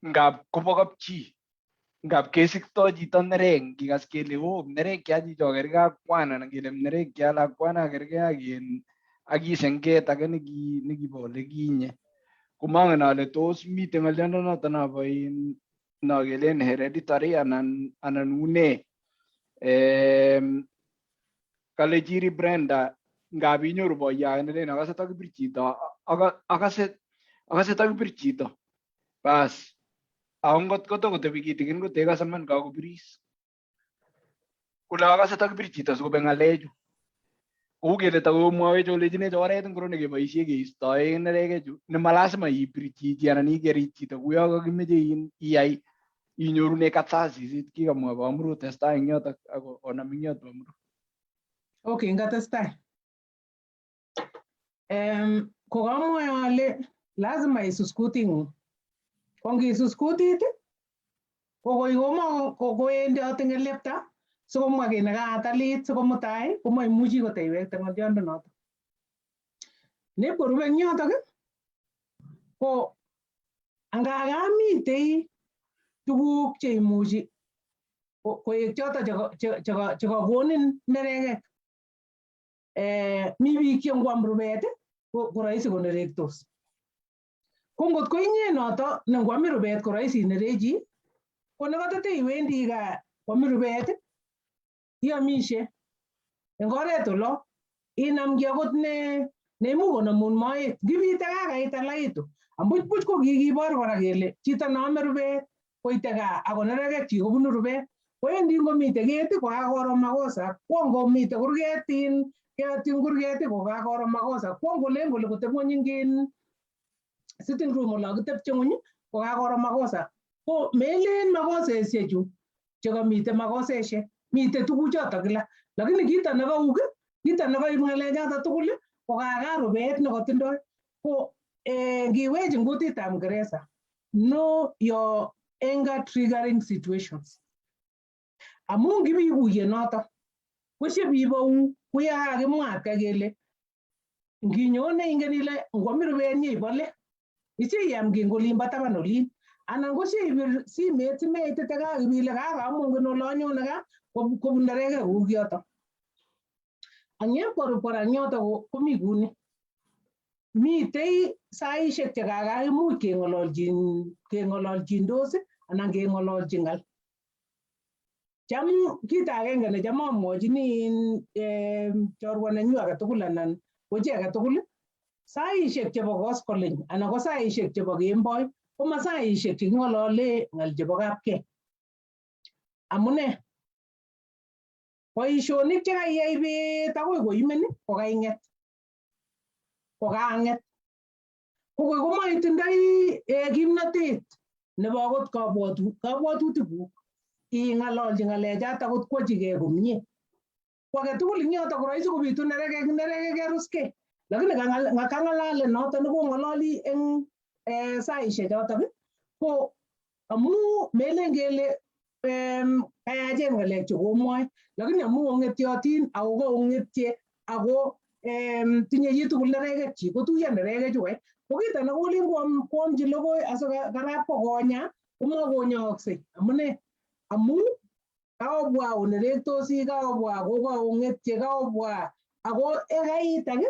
ngap kobo kapchi ngap kesikto chito nerek ngikas kele nerek kia chicho kergei ak kwan anan kele nerek kia lakwana kergei ak isenget age nekibo olekinye komangen ale tos mite ngolyondo noto nabo no kelen hereditary anan une kale chiri Brenda ngap inyoru boyot nelen akase takibir chito akase takibir chito bas angot kotokotebi kitigin kotekase man kakobiris kole akase takibir chito sikobek ngalechu kou kele takomwawech olechinech oret ngoro nekeboisie keistoe nerekechu nemalasima ibir chichi anan ikeri chito kuyo kakimeche iyai inyorune katsasis kikamwa Bamuru testai ing yotok ako onam ing yot Bamuru. Okay, ngatestai. Kokamwae ale lazima isus kuting'ung. Ko ngisus kutit kokoi kowendi ngelepta sikomwa kit nekatalit sikomutai komaimuchi koteiwekte ng'oliondonoto. Nepkorube eng yotok ko angaga mitei tuguk cheimuchi koek choto chekakonin neregek. Mi biik che ngwam rubet ko rahisi konerektos. Ko ngot ko inye noto nengwami rubet ko rahisi inerechi, ko nekatete iwendi gaa kwami rubet iamishe eng oret olo inam ki akot neimuch konamun moet ngibite kakait alaitu ambuch ko kikibor kora kele chito neame rubet koite gaa ako neregek chi kobunu rubet kowendi ngomite ket kokakoro makosa kwo ngomite kurget keatyin kurget kokakoro makosa kwo ngolen kole koteb ngony ing sitting room olo kitebche ngony kokakoro makosa ko melen makoseshechu chekamite makoseshek mite tuguchoto kila lakini kito nekauk kito nekaib ngalechoto tugul ko kakarubet nekatindoi ko ngiwech ing kutitab Kingereza know your anger triggering situations amu ngibikuye noto koshebibou kuya kakimwat kele nginyone ingen ile ngwami rubet nyibole ichiyam kingolimbo taban olin anan koshibir simet simeitite kakibile kakamungen olanyone ka kobun neregek kuk yoto anyepkorupkora eng yoto komi kuni mitei saishek chekakaimuch keng'ololjindos anan keng'ololji ngal cham kito agenge necham amwochini chorwa nenyu agetugul anan ko chi agetugul saishek chebo koskoleny anan ko saishek chebo kemboi koma saishek cheking'olole ngal chebo kapkei amune boisionik chekaiyai bet akoi koimen kokaing'et kokang'et kokoi komaitindoi kimnotet nebo akot kabwatutikuk ing'ololji ng'alechata akot kwachigei komie ko agetugul ing yoto ko rahisi kobitu neregek keruskei lakini kang'alale noto nekong'ololi eng saishek chotok ko amu melen kele kayachen ng'alek chekomwoe lakini amu ong'etyotin ako kaong'etye ako tinye chitugul neregek chi kotuiyo neregechu kai ko kito nekolen koamchi logoi asikarap kokonya komakonyooksei amune amu kaobwa onerektosi kaobwa kokaong'etye kaobwa ako ekaitak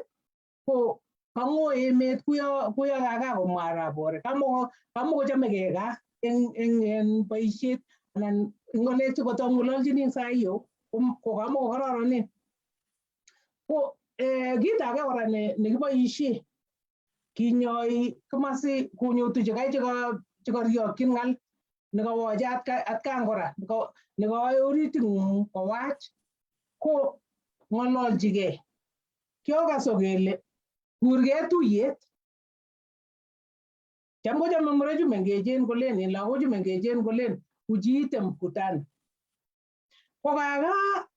ko kang'o emet kuyo kakakomwa arap Bore kamokochomegei gaa eng boisiet anan ng'alek chekotong'ololjini eng saiyo ko kamokokororonen ko kit age kora nekiboisie kinyoi kimasi kunyutu chekai chekariyokyin ng'al nekawoche atkan kora nekaoe oriting'ung kowach ko ng'ololjigei kiokas kele kurgei tuyet cham kochome murechu mengechen kolen lagochu mengechen kolen ujiite mkutano. Kokaga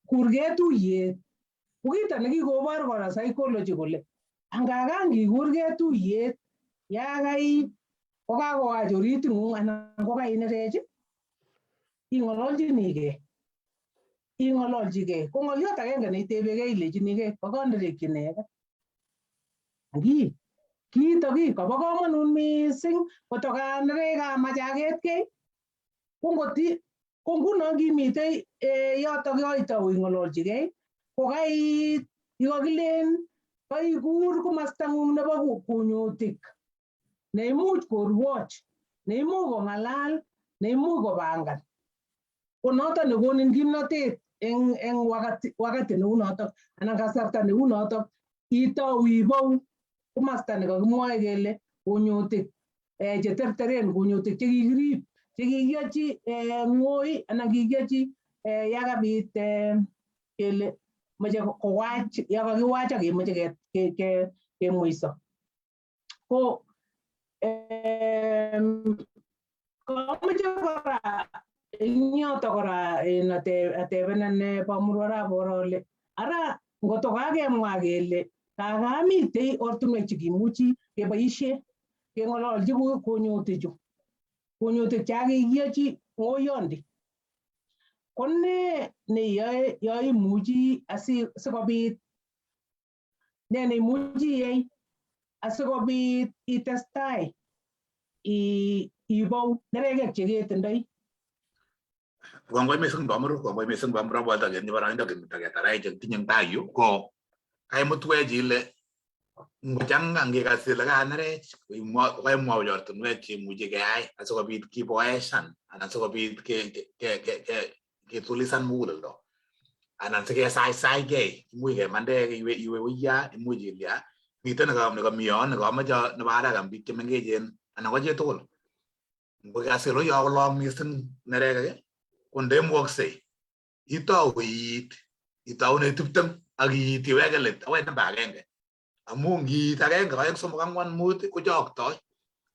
kurge tuyet. Ukita nekikobor kora psychology kole angaga ngikurge tuyet yakai kokakowach oriting'ung anan kokainerech ing'ololchinigei. Ing'ololchigei. Ko ng'olyot agenge neitebegei ilejinigei bo kanerekyi nee. Kiito ki kobo komonut mising kotokanerek amache aketkei. Ko nguno kimitei yotok yoitou ing'ololchigei kokait yokilen kaikur komastang'ung nebo kunyutik neimuch korwoch, neimuch kong'alal, neimuch kopangan. Ko notok nekonin kimnotet eng wakati neu notok anan kasarta neu notok itou ibou komasta nekakimwoe kele kunyutik cheterteren, kunyutik chekikirib, chekikiyochi ng'oi anan kikiyochi yakabit kele moche kowach, yakakiwach akemoche kemweiso. Ko kamoche kora eng yotok kora atebenan Bamurwarab ole ara ngoto kakemwa kele kakamitei ortinwek chekimuchi keboishe keng'ololchi kunyutichu, kunyutik chakikiyochi ng'oyondi. Ko ne neyoe yoimuchi sikobit ne neimuchi iyai asikobit itestai ibou neregek cheketindoi. Kongoi mising Bamuru, kongoi mising Bamuru boto kenyi baraindo kemitagetara tinye tayu ko kaimutwech ile ngochanga ngikasile kanerech koimwa ortinwek cheimuchi keyai asikobit kiboeshan anan sikobit ketulisan muguleldo anan sikesaisagei imuch kemande iwe uya imuch ilya miten nekamiyon nekamache nebo haraka biik chemengechen anan ko chitugul ngokasilo yo kolong mising neregek ko ndemwoksei itou iit itaune 20 ak iit iweke let awet namba agenge amu ngiit agenge aeng somok ang'wan mut kochoktoi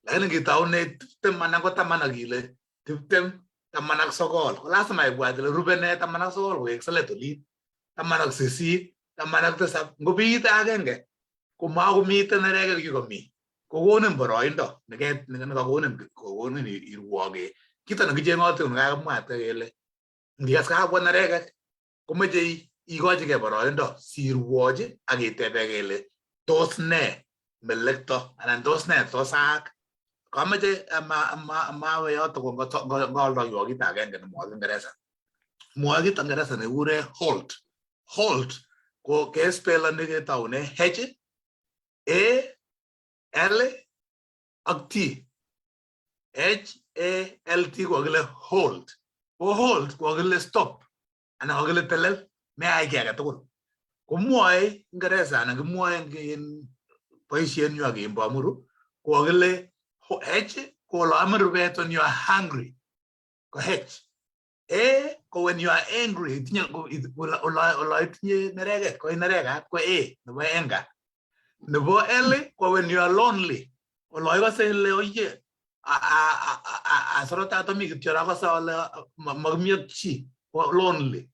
lakini ngitaune 20 anan ko 10 ak ile 20 19 ko lazima ibwat ile rube ne 19 koek selet olin 18 17 ngobiit agenge komakomiten neregek yukomi kokonin boroindo kokonin irwoge kito nekicheng'ote kakimwat kele ngikas kabwa neregek komeche ikochigei boroindo sirwochi ak itebe kele tos ne melekto anan tos ne tos aak kameche mawe yoto ngoldoiwo kito agenge nemwoe Kingereza mwoe kito Kingereza nekure hold ko kespelani ketoune H A L ak T HALT ko kile hold ko hold ko kile stop anan ko kile telel meai ki age tugul ko mwoe Kingereza anan kimwoe eng boisienyu ak eng Bamuru ko kile H ko lo rubet when you are hungry ko H A ko when you are angry tinye itinye neregek ko neregat ko A nebo anger nebo L ko when you are lonely olo ikose ile oye asorota atomi kityo akose ole makimiet chi lonely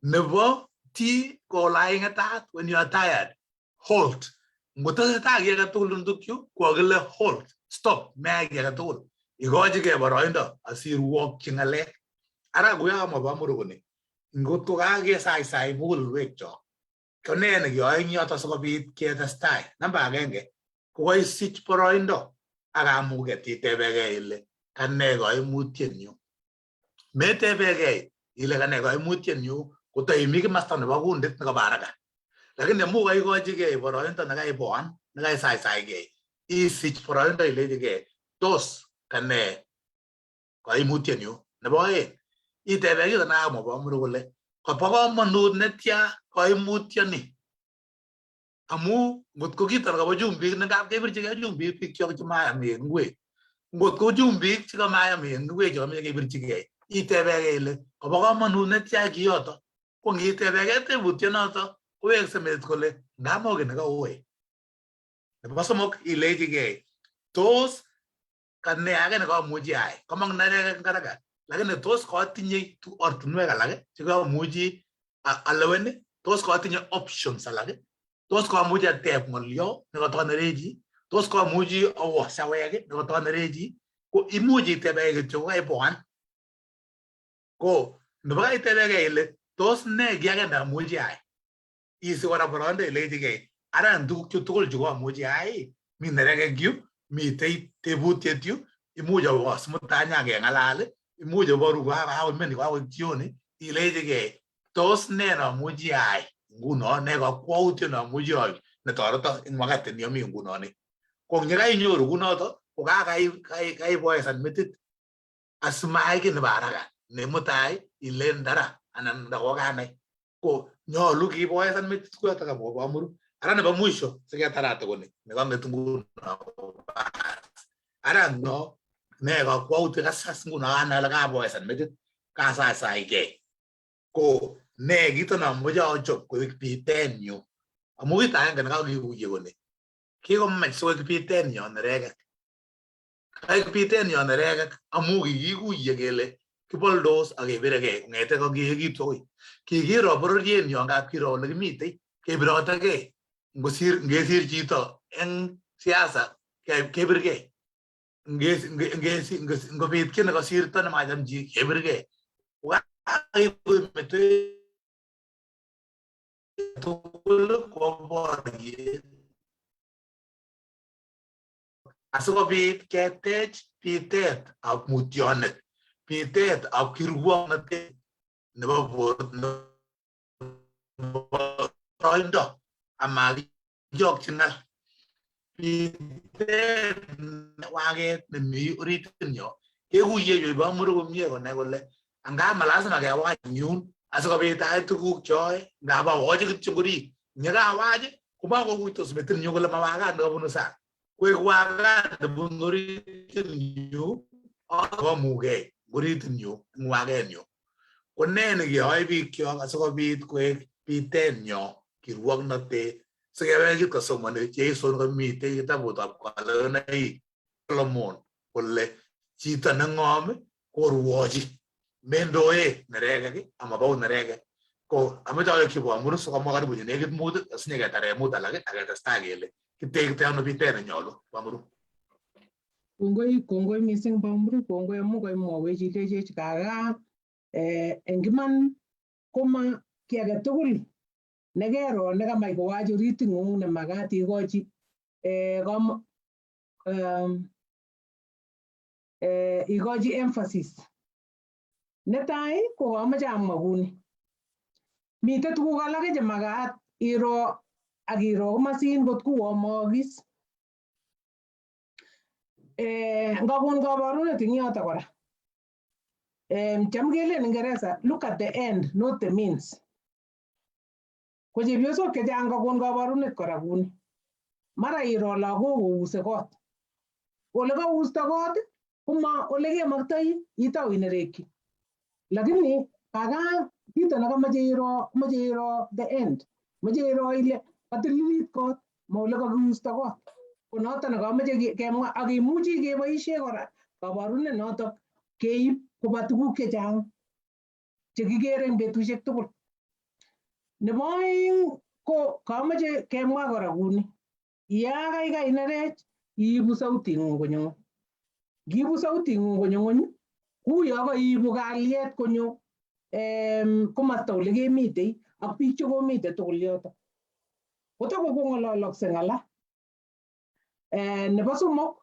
nebo T ko lying at when you are tired hold ngotesetai kiy age tugul ndukyu ko kile hold stop meai kiy age tugul ikochigei boroindo asirwokchi ng'alek ara koyamwa Bamuru koni ngotko kakesaisai mugulelwekchok ko ne nekiyoe eng yoto sikobit ketestai namba agenge ko kaisich boroindo ak kamuget itebegei ile kane kaimutienyu metebegei ile kane kaimutienyu kotaimi kimasta nebo kundit nebo haraka lakini amu kaikochigei boroindo nekaibon nekaisaisagei isich boroindo ilechigei tos kane kaimutienyu nebo oeng itebe kito nakamwa Bamuru kole kobo komonut netya kaimutioni amu ngotko kito nekabo chumbik nekab kebirchigei chumbik biik chok chemayam ngwek ngotko chumbik chekamayam ngwek chekameche kebirchigei itebegei ile kobo komonut netya kiyoto ko ngitebegei tebutyonoto kowekse met kole ngamoke nekauwe nebo somok ilechigei tos kane age nekamuchi ayai komong neregek haraka lakini tos kotinye ortinwek alak chekamuchi alewen, tos kotinye options alak, tos komuchi ateb ng'olyo nekatonerechi, tos komuchi awo sawek nekatonerechi, ko imuchi itebege kityo kokaibwan. Ko nebo kaitebege ile tos ne kiy age ndamuchi ayai, isi kora boroindo ilechigei aran tuguk chu tugul chu komuchi ayai, mi neregek yu, mitei tebutiet yu, imuch awo mutai nyakeng'alal, imuch aboru kakoik jioni, ilechigei tos ne namuchi ayai nguno, ne kakwautiet namuchi ayai netoreto eng wakati ni ami nguno ni. Ko nyekainyoru kunoto ko kakaiboesan metit asimayai kiy nebo haraka ne mutai ilen dara anan ndakokanai. Ko nyolu kiboesan metit kuyoto kamwa Muru. Ara nebo mwisho siketarate koni nekang'et nguno, ara no ne kakwautik kasas nguno anai ale kaboesan metit, kasasaigei. Ko ne kito namoche achop koek bitenyu, amu kito agenge nekakikuye koni kikomach sikoek bitenyo neregek. Kaek bitenyo neregek amu kikikuye kele kiboldos ak kebiregei kong'ete kakiekitu akoi. Kikiro bororienyo ngap kiro ole kimitei kebirotegei, ngesir chito eng siasa kebirgei, ngobit kiy nekasirto nemacham chi kebirgei. Tugul ko boriet asikobit ketech bitet ab mutyonet, bitet ab kirwoknotet nebo boroindo amakiyokchi ng'al. Bitet waket nemi oritinyo kekuye yoibo Muru komie konai kole angap malasima kewach nyun asikobit ayai tuguk choe, ngap awoche kityo orit, nyekawach komakokuitos metinyu kole mawakat nekabunu sang, koek wakat nebunu oritinyu akomugei oritinyu eng wakenyu. Ko ne nekeyoe bikyok asikobit koek bitenyo kirwoknotet, sikewekit kosomoni Jeiso komitei kitabutab Kaleunaik Solomon kole chito neng'om korwochi mendoe neregek amabau neregek. Ko ameche awekchi Muru sikomwa karibu nekit mut asinyeketare mut alak aketestai kele kitekte ano bitet nenyolu. Muru. Kongoi mising Muru, kongoi amu kaimwawech ilechech kaka eng iman koma kiy age tugul nekero nekamach kowach oriting'ung nemakat ikochi ikochi emphasis. Netai ko kamoche amwa kuni, mitei tuguk alak chemakat iro akiro komasin kot kuwomokis. Ngakon kabarunet eng yoto kora. Cham kelen Ingereza, look at the end, not the means. Ko chepyosok chechang kakon kabarunet kora kuni. Mara iro lagok kouse kot. Ole kausto kot, koma ole kemaktoi itau inerekyi. Lakini kaka kito nekamache iro the end. Mache iro ile katililit kot, ma ole kakiusto kot. Ko noto nekamache kemwa ak kimuchi keboishe kora kabarunet notok keib koba tuguk chechang chekikere eng betusiek tugul. Nebo oeng ko kamache kemwa kora kuni, ya kaikai inerech iibu sauting'ung konyo. Ngiibu sauting'ung konyo ng'ony, kuyo kaibu kalyet konyo komasta ole kemitei ak biik chekomite tugul yoto. Kotoko kong'ololoksei ng'ala. Nebo somok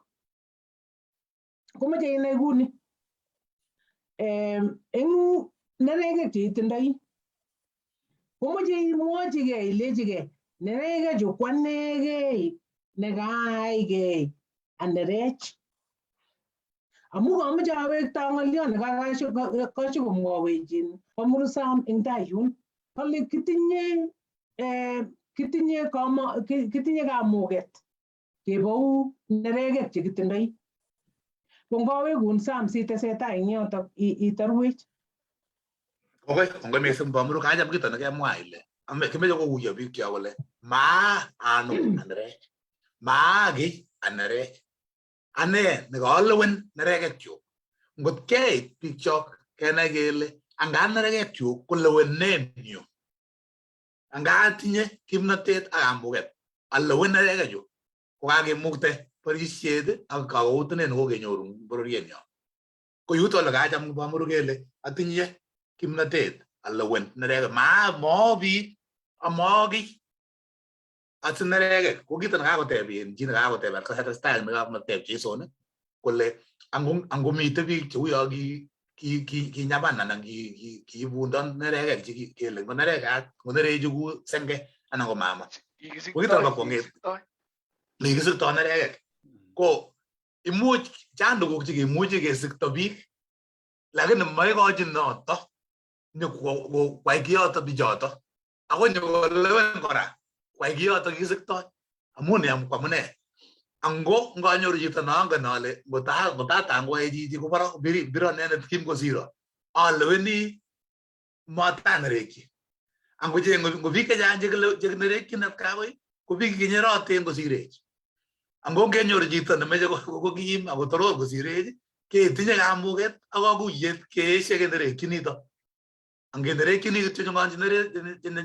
komache inai kuni, eng neregek cheitindoi komache imwochigei ilechigei neregechu kwanegei nekaaigei anerech. Amu kamoche awekta ng'olyo nekashikomwawech Muru Sam eng tai yun. Kale kitinye kamuget kebou neregek chekitindoi. Ko ngawekun Sam sitesetai eng yotok itarwech. Kongoi mising Muru, kacham kito nekemwa ile kimeche kokuyo bikyok kole anu anerech, ki anerech. Ane nekalewen neregekchuk. ngot ke pikchok kenai kele angan neregek chu kolewenen nyu anga tinye kimnatet ak amuget alewen neregek chu kokakemukte boisiet ak kakoutenen kokenyoru bororiet nyo ko yuto ole kacham bomuru kele atinye kimnatet alewen neregek ma mobi amogi atin neregek ko kito nekakoteben chi nekakoteben kasarta style nekakoteb Jason kole angomite biik cheu yo ki nyaban anan ki bundon neregek chi kele ngo neregek ngo nereju ku senge anan ko mama ko kito ba konget likisikto neregek ko imuch chanduguk chi kimuchi kesikto biik lakini maikochin noto nyo kwai kiyoto bichoto ako nyokolewen kora kwai kiyoto kisiktoi amun yam kwamune ango nganyoru chito nangen ale ngotatangwae chichi kobaro biro nenet kim kosiro aleweni matanerekyi ango che ngo biik chechang chekinerekyin atkakoi ko biik kinyeroten kosirech ango ngenyoru chito nemeche kokim ako toror kosirech ketinye kamuget ak kakuyet keeshe kenerekyi nito angenerekyini kityo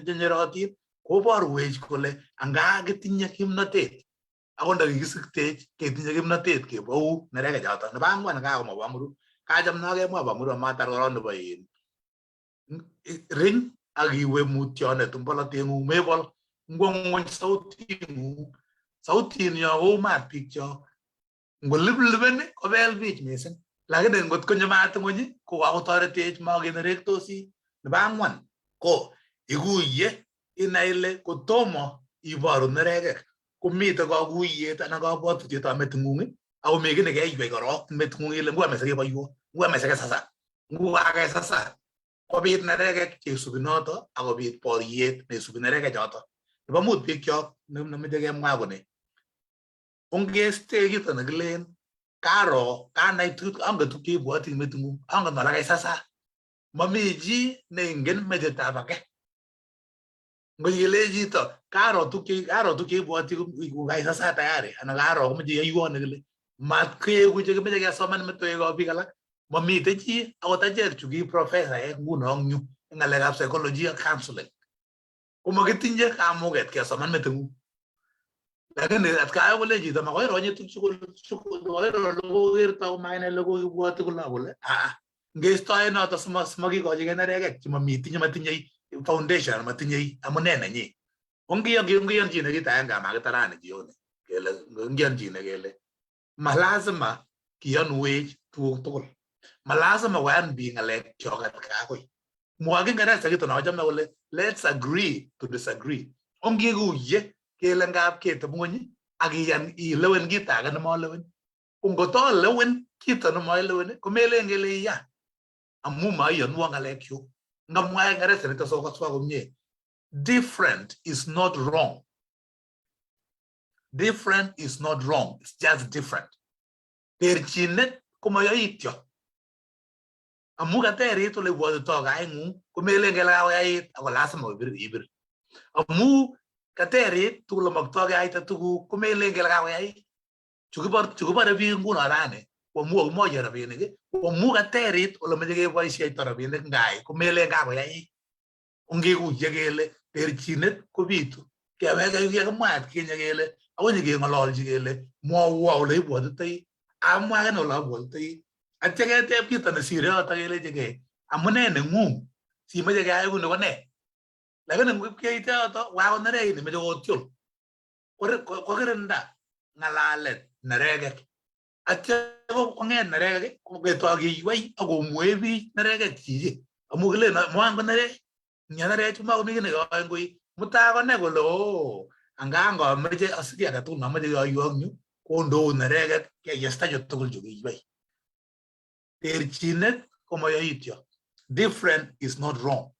chenyerotin koborwech kole anga kitinye kimnatet ako ndakikisiktech ketinye kimnatet kebou neregek choto nebo angwan kakomwa bomuru kacham nakemwa bomuru amatar koron nebo ring ak iwe mutyonet mbolatengung mebol ngwongwony sautin yo kou mat biik chok ngoliblibeni kobel bich mising lakini ngot konyo mat ngwony ko kakotoretech makenerektosi nebo angwan ko ikuye inai ile kotomo iboru neregek komite kakuyet anan kabwatutiet ab meting'ung ako mi kiy nekeiywei korok meting'ung ile ngwame sekeboiwo ngwame sekesasa ngwakesasa kobit neregek cheisubi noto akobit boriet neisubi neregek choto nebo mut biik chok nemeche kemwa kone ongeste kito nekilen karo kanai anget tuk cheibwoti meting'ung anget ale kaisasa mami chi neingen mechetab age ngile chito karo tuk cheibwoti kaisasa tayari anan karo komeche yaiwon nekile mat keeku chekimeche kesoman metoek biik alak mamite chi akot achek chu ki professor nguno nyu eng ngalekab psychology ak counseling komakitinye kamuget kesoman meting'ung lakini atkai kole chito makoi ronye tuk makoi lokokerto komainai lokokibwoti kole ngeistoe noto simakikochi neregek chematinye foundation matinye amune nenyi ongiyonchine kit aenge amakitarani jioni kele ngiyonchine kele malazima kiyonwech tuguk tugul malazima koyan biik ngalek chok atkakoi mwa Kingereza kito nachome kole let's agree to disagree ongikuye kele ngap keteb ngwony ak iyan ilewen kit age nemalewen ngotolewen kito nemalewen komelen kele iya amu maiyonwo ngalek chuk ngamwa Kingereza nito sokoswa komie different is not wrong. Different is not wrong. It's just different. Terchinet komayoityo. Amu katerit ole bwotito kaingung komelen kele kakoyait ako lazima ibir. Amu katerit tugul makto keyaita tuguk komelen kele kakoyait. Chukibore biik nguno rani komu akimoche rabinik komu katerit ole meche keboisieito rabinik ngai komelen kakoyait. Ongekuye kele terchinet kobitu keweke kemwaat kinye kele akonye keng'ololchi kele mwowwo ole ibwotitoi amwa ken ole abwotitoi atya keteb kito nesire yoto kelechigei amune neng'ung simeche keyai kuni ko ne lakini ngipkeite yoto wakonerei nemeche kotyol kokirinda ng'alalet neregek atya kong'et neregek ketoi keiwei akomwee biich neregek chichi amu kilen mwan ko nerech nyanarech makomi kii nekoen koi mutai konai kole anga meche asiki age tugul nameche yoiwok nyu kondou neregek keyesta chu tugul chu kiiwei terchinet komayoityo different is not wrong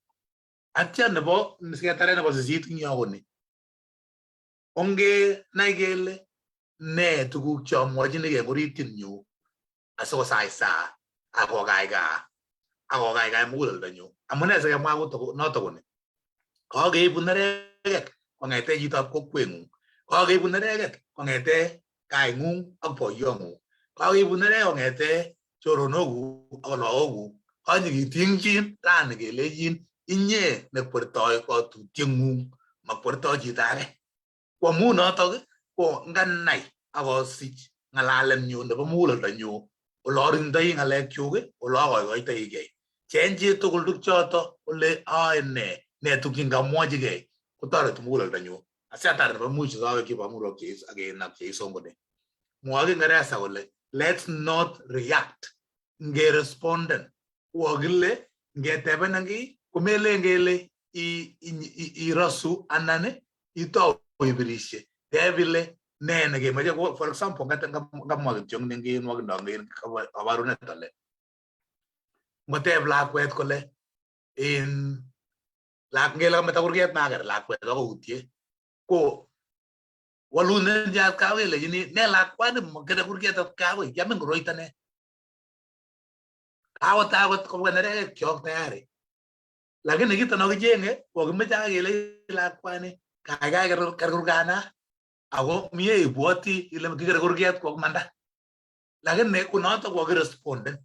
atya nebo siketare nebo sisit ing yokoni onge nai kele ne tuguk chamwachini ke ngoritin nyu asikosaisa akokaikai muguleldo nyu amune sikemwa noto koni kakeibu neregek kong'ete chitab kokweng'ung kakeibu neregek kong'ete kaing'ung ak boiyong'ung kakeibu neregek kong'ete choronokuk ak lagokuk anyikitingchin rani kelejin inye nekwertoi katutieng'ung makwertoi chito age. Ko amu notok ko nganai akosich ng'alalenyu nebo muguleldonyu ole arindoi ng'alekchuk ole akoikoitoigei. Cheng chitugul tukchoto ole aae ne tukyin kamwochigei kotoreti muguleldonyu asiatar nebo mwisho kawekyi Bamurok ak cheisongone. Mwoe Kingeresa kole let's not react, ngeresponden kokile ngetebenen kiy komelen kele irasu anan itou ibirishe tebile ne nekemoche. For example ngamwa kityo ngenwokindo kabarunet ale ngoteb lakwet kole ngele kameta kurget naker lakwet akoutye ko walunen jat kawelechini ne lakwani makere kurget at kawai kiamin koroito ne awot kobwa nerekek kyok tayari, lakini kito nokichenge kokimeche akele lakwani kaikai ker kurgana ako mie ibwoti ile kikere kurget kokmanda, lakini kunoto kokiresponden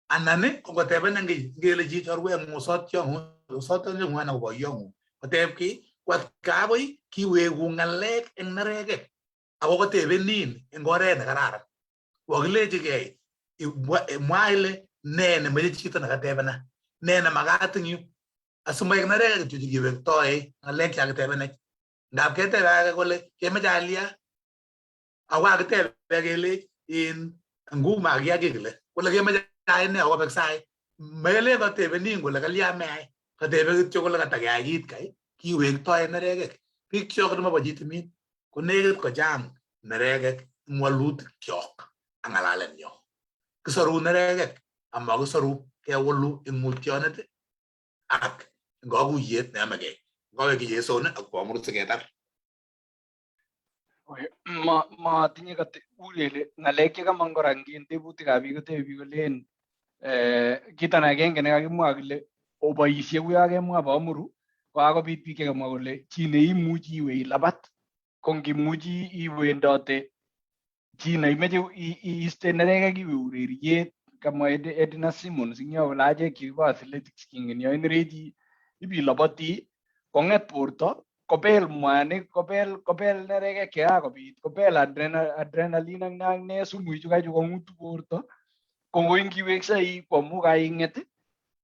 anan kokotebenen kiy ngele chi chorweng'ung osotyong'ung anan ko boiyong'ung koteb kiy kwat kakoi kiweku ng'alek eng nerekek ako kotebenin eng oret nekararan kokilechigei imwa ile ne nemeche chito nekatebena ne nemakat eng yu asimaek nerekek kityo chekiwektoe ng'alek chakitebenech. Ngap ketebe ake kole kemeche alia ako kakitebe kele nguma kiyaki kile kole kemeche ayai ne akobek sait mele katebenin kole kalya meai katebe kityo kole katakeyai kit kai kiwektoi nerekek. Biik kyok nemobo chitimin ko nekit kochang nerekek eng walutik kyok ak ng'alalenyo. Kisoru nerekek ama kisoru kewalu eng mutyonet ak eng kakuyet neyamegei. Ngawekyi Jeson ak Bamurut siketar. Matinye urele ng'alek chekamong kora eng tebutikab biik kotebe biik kolen kito agenge nekakimwa kole oboisie kuyo kakemwa Bamuru ko kakobit biik chekamwa kole chi neimuchi iwe ilabat ko ngimuchi iwendote chi neimeche iiste nerekek iwe ureriet. Kamwa Edna Simmons ing yo kole achek chekibo athletics kingen yo inerechi ibiloboti kong'et borto kobel mwanik kobel nerekek chekakobit kobel adrenaline ak ne sumuichu kaichu kong'utu borto ko ngoi ngiweksei koamu kaing'et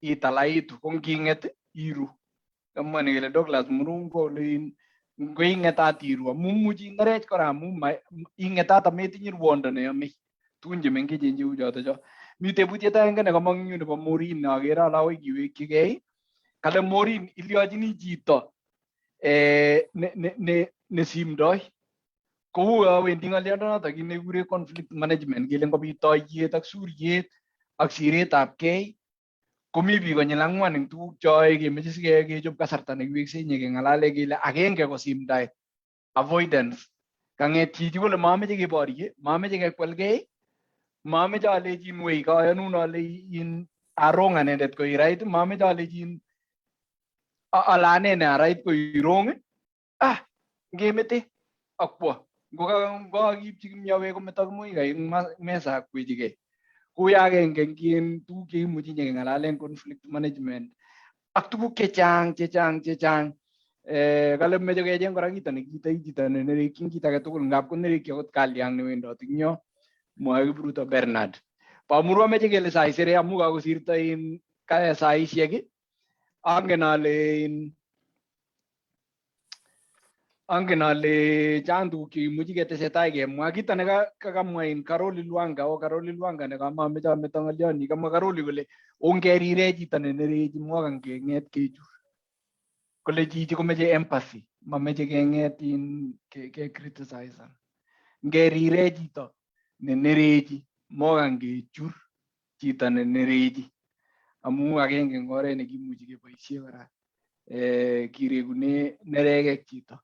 italaitu ko nging'et iru. Kamwa ni kele Douglas Murungo kole ngoing'etat iru amu muchi inerech kora amu ing'etat ametinye rwondo neyomei tugun chemengechen cheu chotocho. Mi tebutiet agenge nekamong eng yu nebo Maureen neakere ale akoi kiwekyigei. Kale Maureen ilyochini chito nesimdoi kou wendi ng'oliondonoto kit nekikure conflict management kele ngobit toiyet ak suryet ak siretabgei komi biik konyil 4 eng tuguk choe kemeche sikechop kasarta nekiweksei nyekeng'alale kele agenge ko simdaet, avoidance. Kang'et chichi kole mameche keborye, mameche kekwelgei, mameche alechin wei kayonun ale arong anendet ko irait, mameche alechin ale ane ne arait ko irong. Ngemete akwo ngokakiipchi kimyowek kometo kimoika eng mesa akwechigei. Kuyo agenge eng tuguk cheimuchi nyekeng'alale eng conflict management ak tuguk chechang. Kale meche kecheng kora kito nekitoi chito nenerekyin kit age tugul ngap konerekyi akot kalyang newendot ing yo. Mwoe Kipruto Bernard. Bamuru ameche kele saisere amu kakosirto saisiek. Angen ale chang tuguk chekimuchi ketesetai kemwa. Kito nekakamwa Caroli Lwanga nekamameche ameto ng'olioni. Kamwa Caroli kole ongerire chito nenerechi mwakan keng'et kechur. Kole chichi komeche empathy, mameche keng'et ke criticize. Ngerire chito nenerechi mokan kechur chito nenerechi amu agenge eng oret nekimuchi keboisie kora kiregune nerekek chito.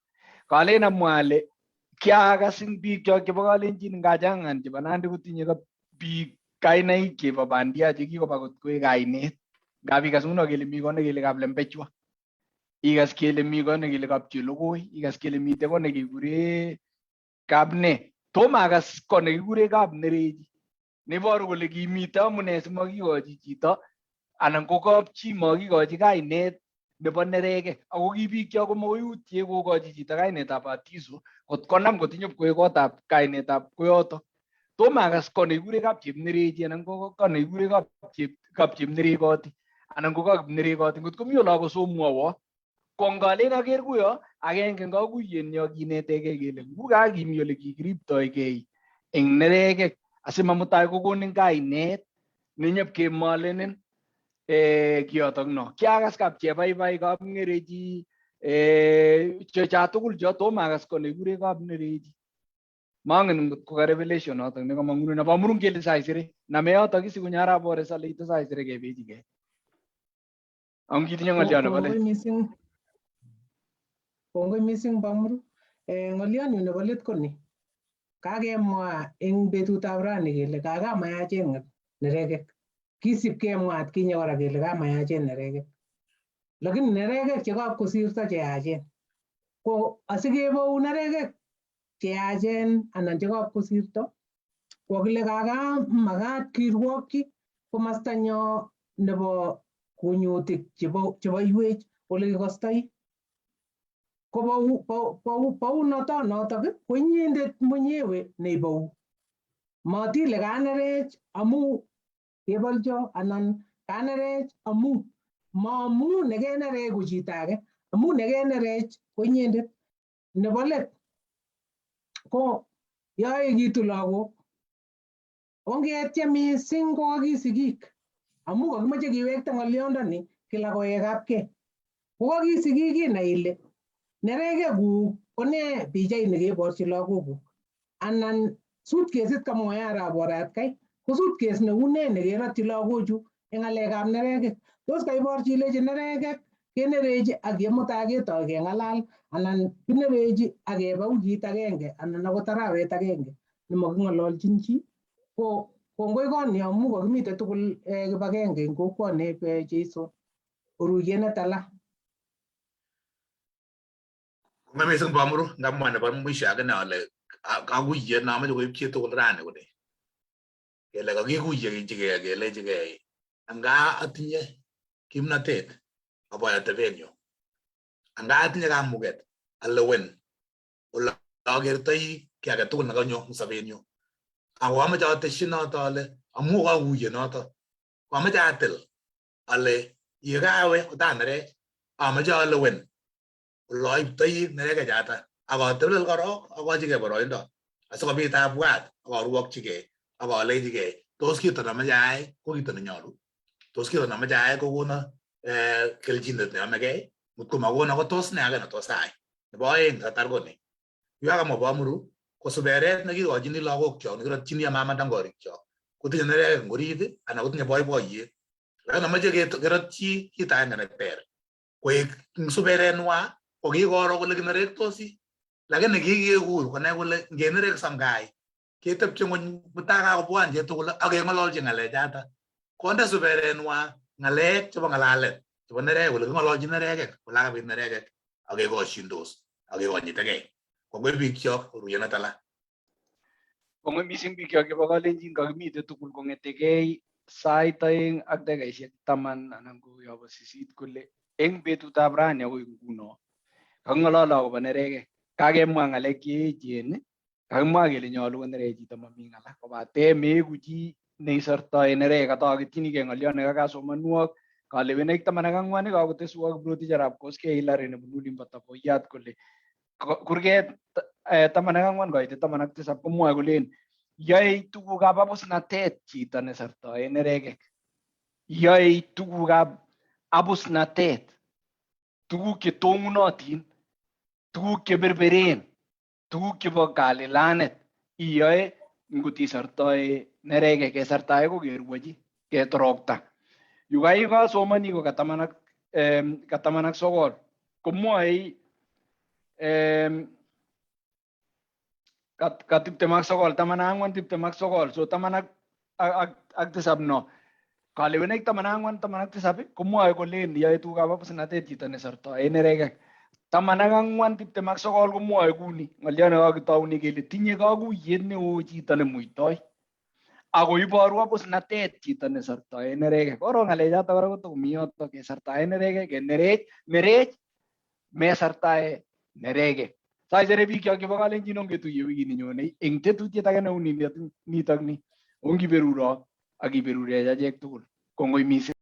Kalen amwa ale kiakas eng biik chok chebo kalenjin ngachang'an chebo Nandi kotinye biik kainaik chebo bandia chekikoba kot koek kainet. Ngap ikas nguno kele mi kot nekele kaplembechwa, ikas kele mi kot nekele kapchelokoi, ikas kele mite kot nekekure kapne. Tomo akas kot nekikure kapnerechi. neiboru kole kimito amune simakikochi chito anan ko kapchi makikochi kainet nebo neregek ako ki biik cho komoyutie kokochi chito kainetab Atiso kot konam kotinye kotab kainetab koyoto tomakas ko nekikure kapchepnerechi anan ko nekikure kapchepnerekoti anan ko kapnerekoti ngot komi ola kosomwowo ko ngalen aker kuyo agenge eng kakuyenyo kinetegei kele ngukakimi ole kikiriptoigei eng neregek asimamutai kokonin kainet nenyep kemalenen kiyotok no kiakas kapchebaibai kapngerechi chocha tugul cho tomakas ko nekikure kapnerechi mangen ngot ko revelation notok nekamang'une nebo murun kele saisere name yotok isikunyo arap ore sale ite saisere kebechigei ang kitinye ng'olyo nebo let. Kongoi mising Bamuru. Ng'olyonyu nebo let ko ni. Kakemwa eng betutab rani kele kakamayachen neregek. Kisip kemwa atkinye kora kele kamayachen neregek. Lakini neregek chekap kosirto cheyachen. Ko asikebou neregek cheyachen anan chekap kosirto ko kile kaka makat kirwokyi komastanyo nebo kunyutik chebo iwech ole kikostoi. Ko notok ko inyendet mwenyewe neibou. Matile kanerech amu kebolcho anan kanerech amu maamu nekenereku chito age amu nekenerech ko inyendet. Nebo let ko yoekitu lagok ongetiem mising ko kakisigik amu kakimoche kiwekte ng'olyondoni kila koekapkei. Ko kakisigik inai ile neregekuk kone pichait nekeborchi lagokuk anan suitcasit kamwae arap ore atkai ko suitcase neune nekerotyi lagochu eng ng'alekab neregek. Tos kaiborchi ilechi neregek kenerechi ak yemutai ketoi keng'alal anan kinerechi ak kebe wikit agenge anan akot arawet agenge nemaking'ololchin chi. Ko kongoi koni amu kakimite tugul kibagenge eng kokwoni Jeiso oruyet netala. Mising Bamuru ngamwa nebo mwisho akine ale kakuyet namache koib chi tugul rani kole kele kakikuye kichigei kelechigei anga atinye kimnatet aboy atebenyu anga atinye kamuget alewen ole akertoi ki age tugul nekanyo eng sobenyu ako amache atesyi noto ale amu kakuye noto ko amache atil ale yekawe otanerech amache alewen loiptoi neregechata akatebel korok akochigei boroindo asikobit abwat akarwokchigei akalechigei tos kito namache ayai ko kito nenyolu, tos kito namache ayai kokono kelchinet neyomegei, ngotko makono ko tos ne age netos ayai. Nebo oeng tatar koni yo kamwa Bamuru ko suberet nekikochini lagokchok nekirotchini amamatangorikchok kotinye neregek ngorit anan kotinye boiboiyet lakini amache kerotchi kito agenge neter koek suberenwa ko kikoro kole kinerektosi lakini kikekur konai kole ngenerek sangai ketepche ng'ony mutai kakobwan chitugul ak keng'ololchi ng'alechata konde suberenwa ng'alek chebo ng'alalet chebo neregek kole king'ololchi neregek kole kakabit neregek ak kekoshindos ak kekonyitegei. Kongoi biikchok oruyet netala. Kongoi mising biikchok chebo Kalenjin kakimite tugul kong'etegei sait 2 ak dakikaishek 10 anan ko yobo 8 kole eng betutab rani akoi nguno kaking'olole akobo neregek. Kakemwa ng'alek cheechen, kakimwa kele nyolu konerech chito mami ng'ala kobate meeku chi neisortoi neregek. Kataketyinigei ng'olyo nekakasomanwok kalewenaik 14 kakoteswo Kiprotich arap Koskei Hilary nebunu olimbo Taboiyat kole kurget 14 koite 17 komwoe kolen yoe tugukab abusnatet chito nesortoe neregek. Yoe tugukab abusnatet, tuguk chetong'unotin, tuguk cheberberen, tuguk chebo kalilanet iyoe ngot isortoe neregek. Kesortae ko kerwochi, ketorokta. Yu kasomani ko ka 19 komwoe ka 29 14 so 17 no kalewenaik 14-17 komwoe kolen yoe tugukab abusnatet chito nesortoe neregek. 14-29 komwoe kuni ng'olyo nekakitoune kele tinye kakuyet neo chito nemuitoi ako iboru abusnatet chito nesortoe neregek. Koro ng'alechoto kora kotokomi yoto kesortae neregek, kenerech mesortae neregek. Saisere bikyok chebo kalenjin ongetuiye wikit nenyone eng tetutiet age neu nitok ni ongiberuro ak iberurech achek tugul. Kongoi mising.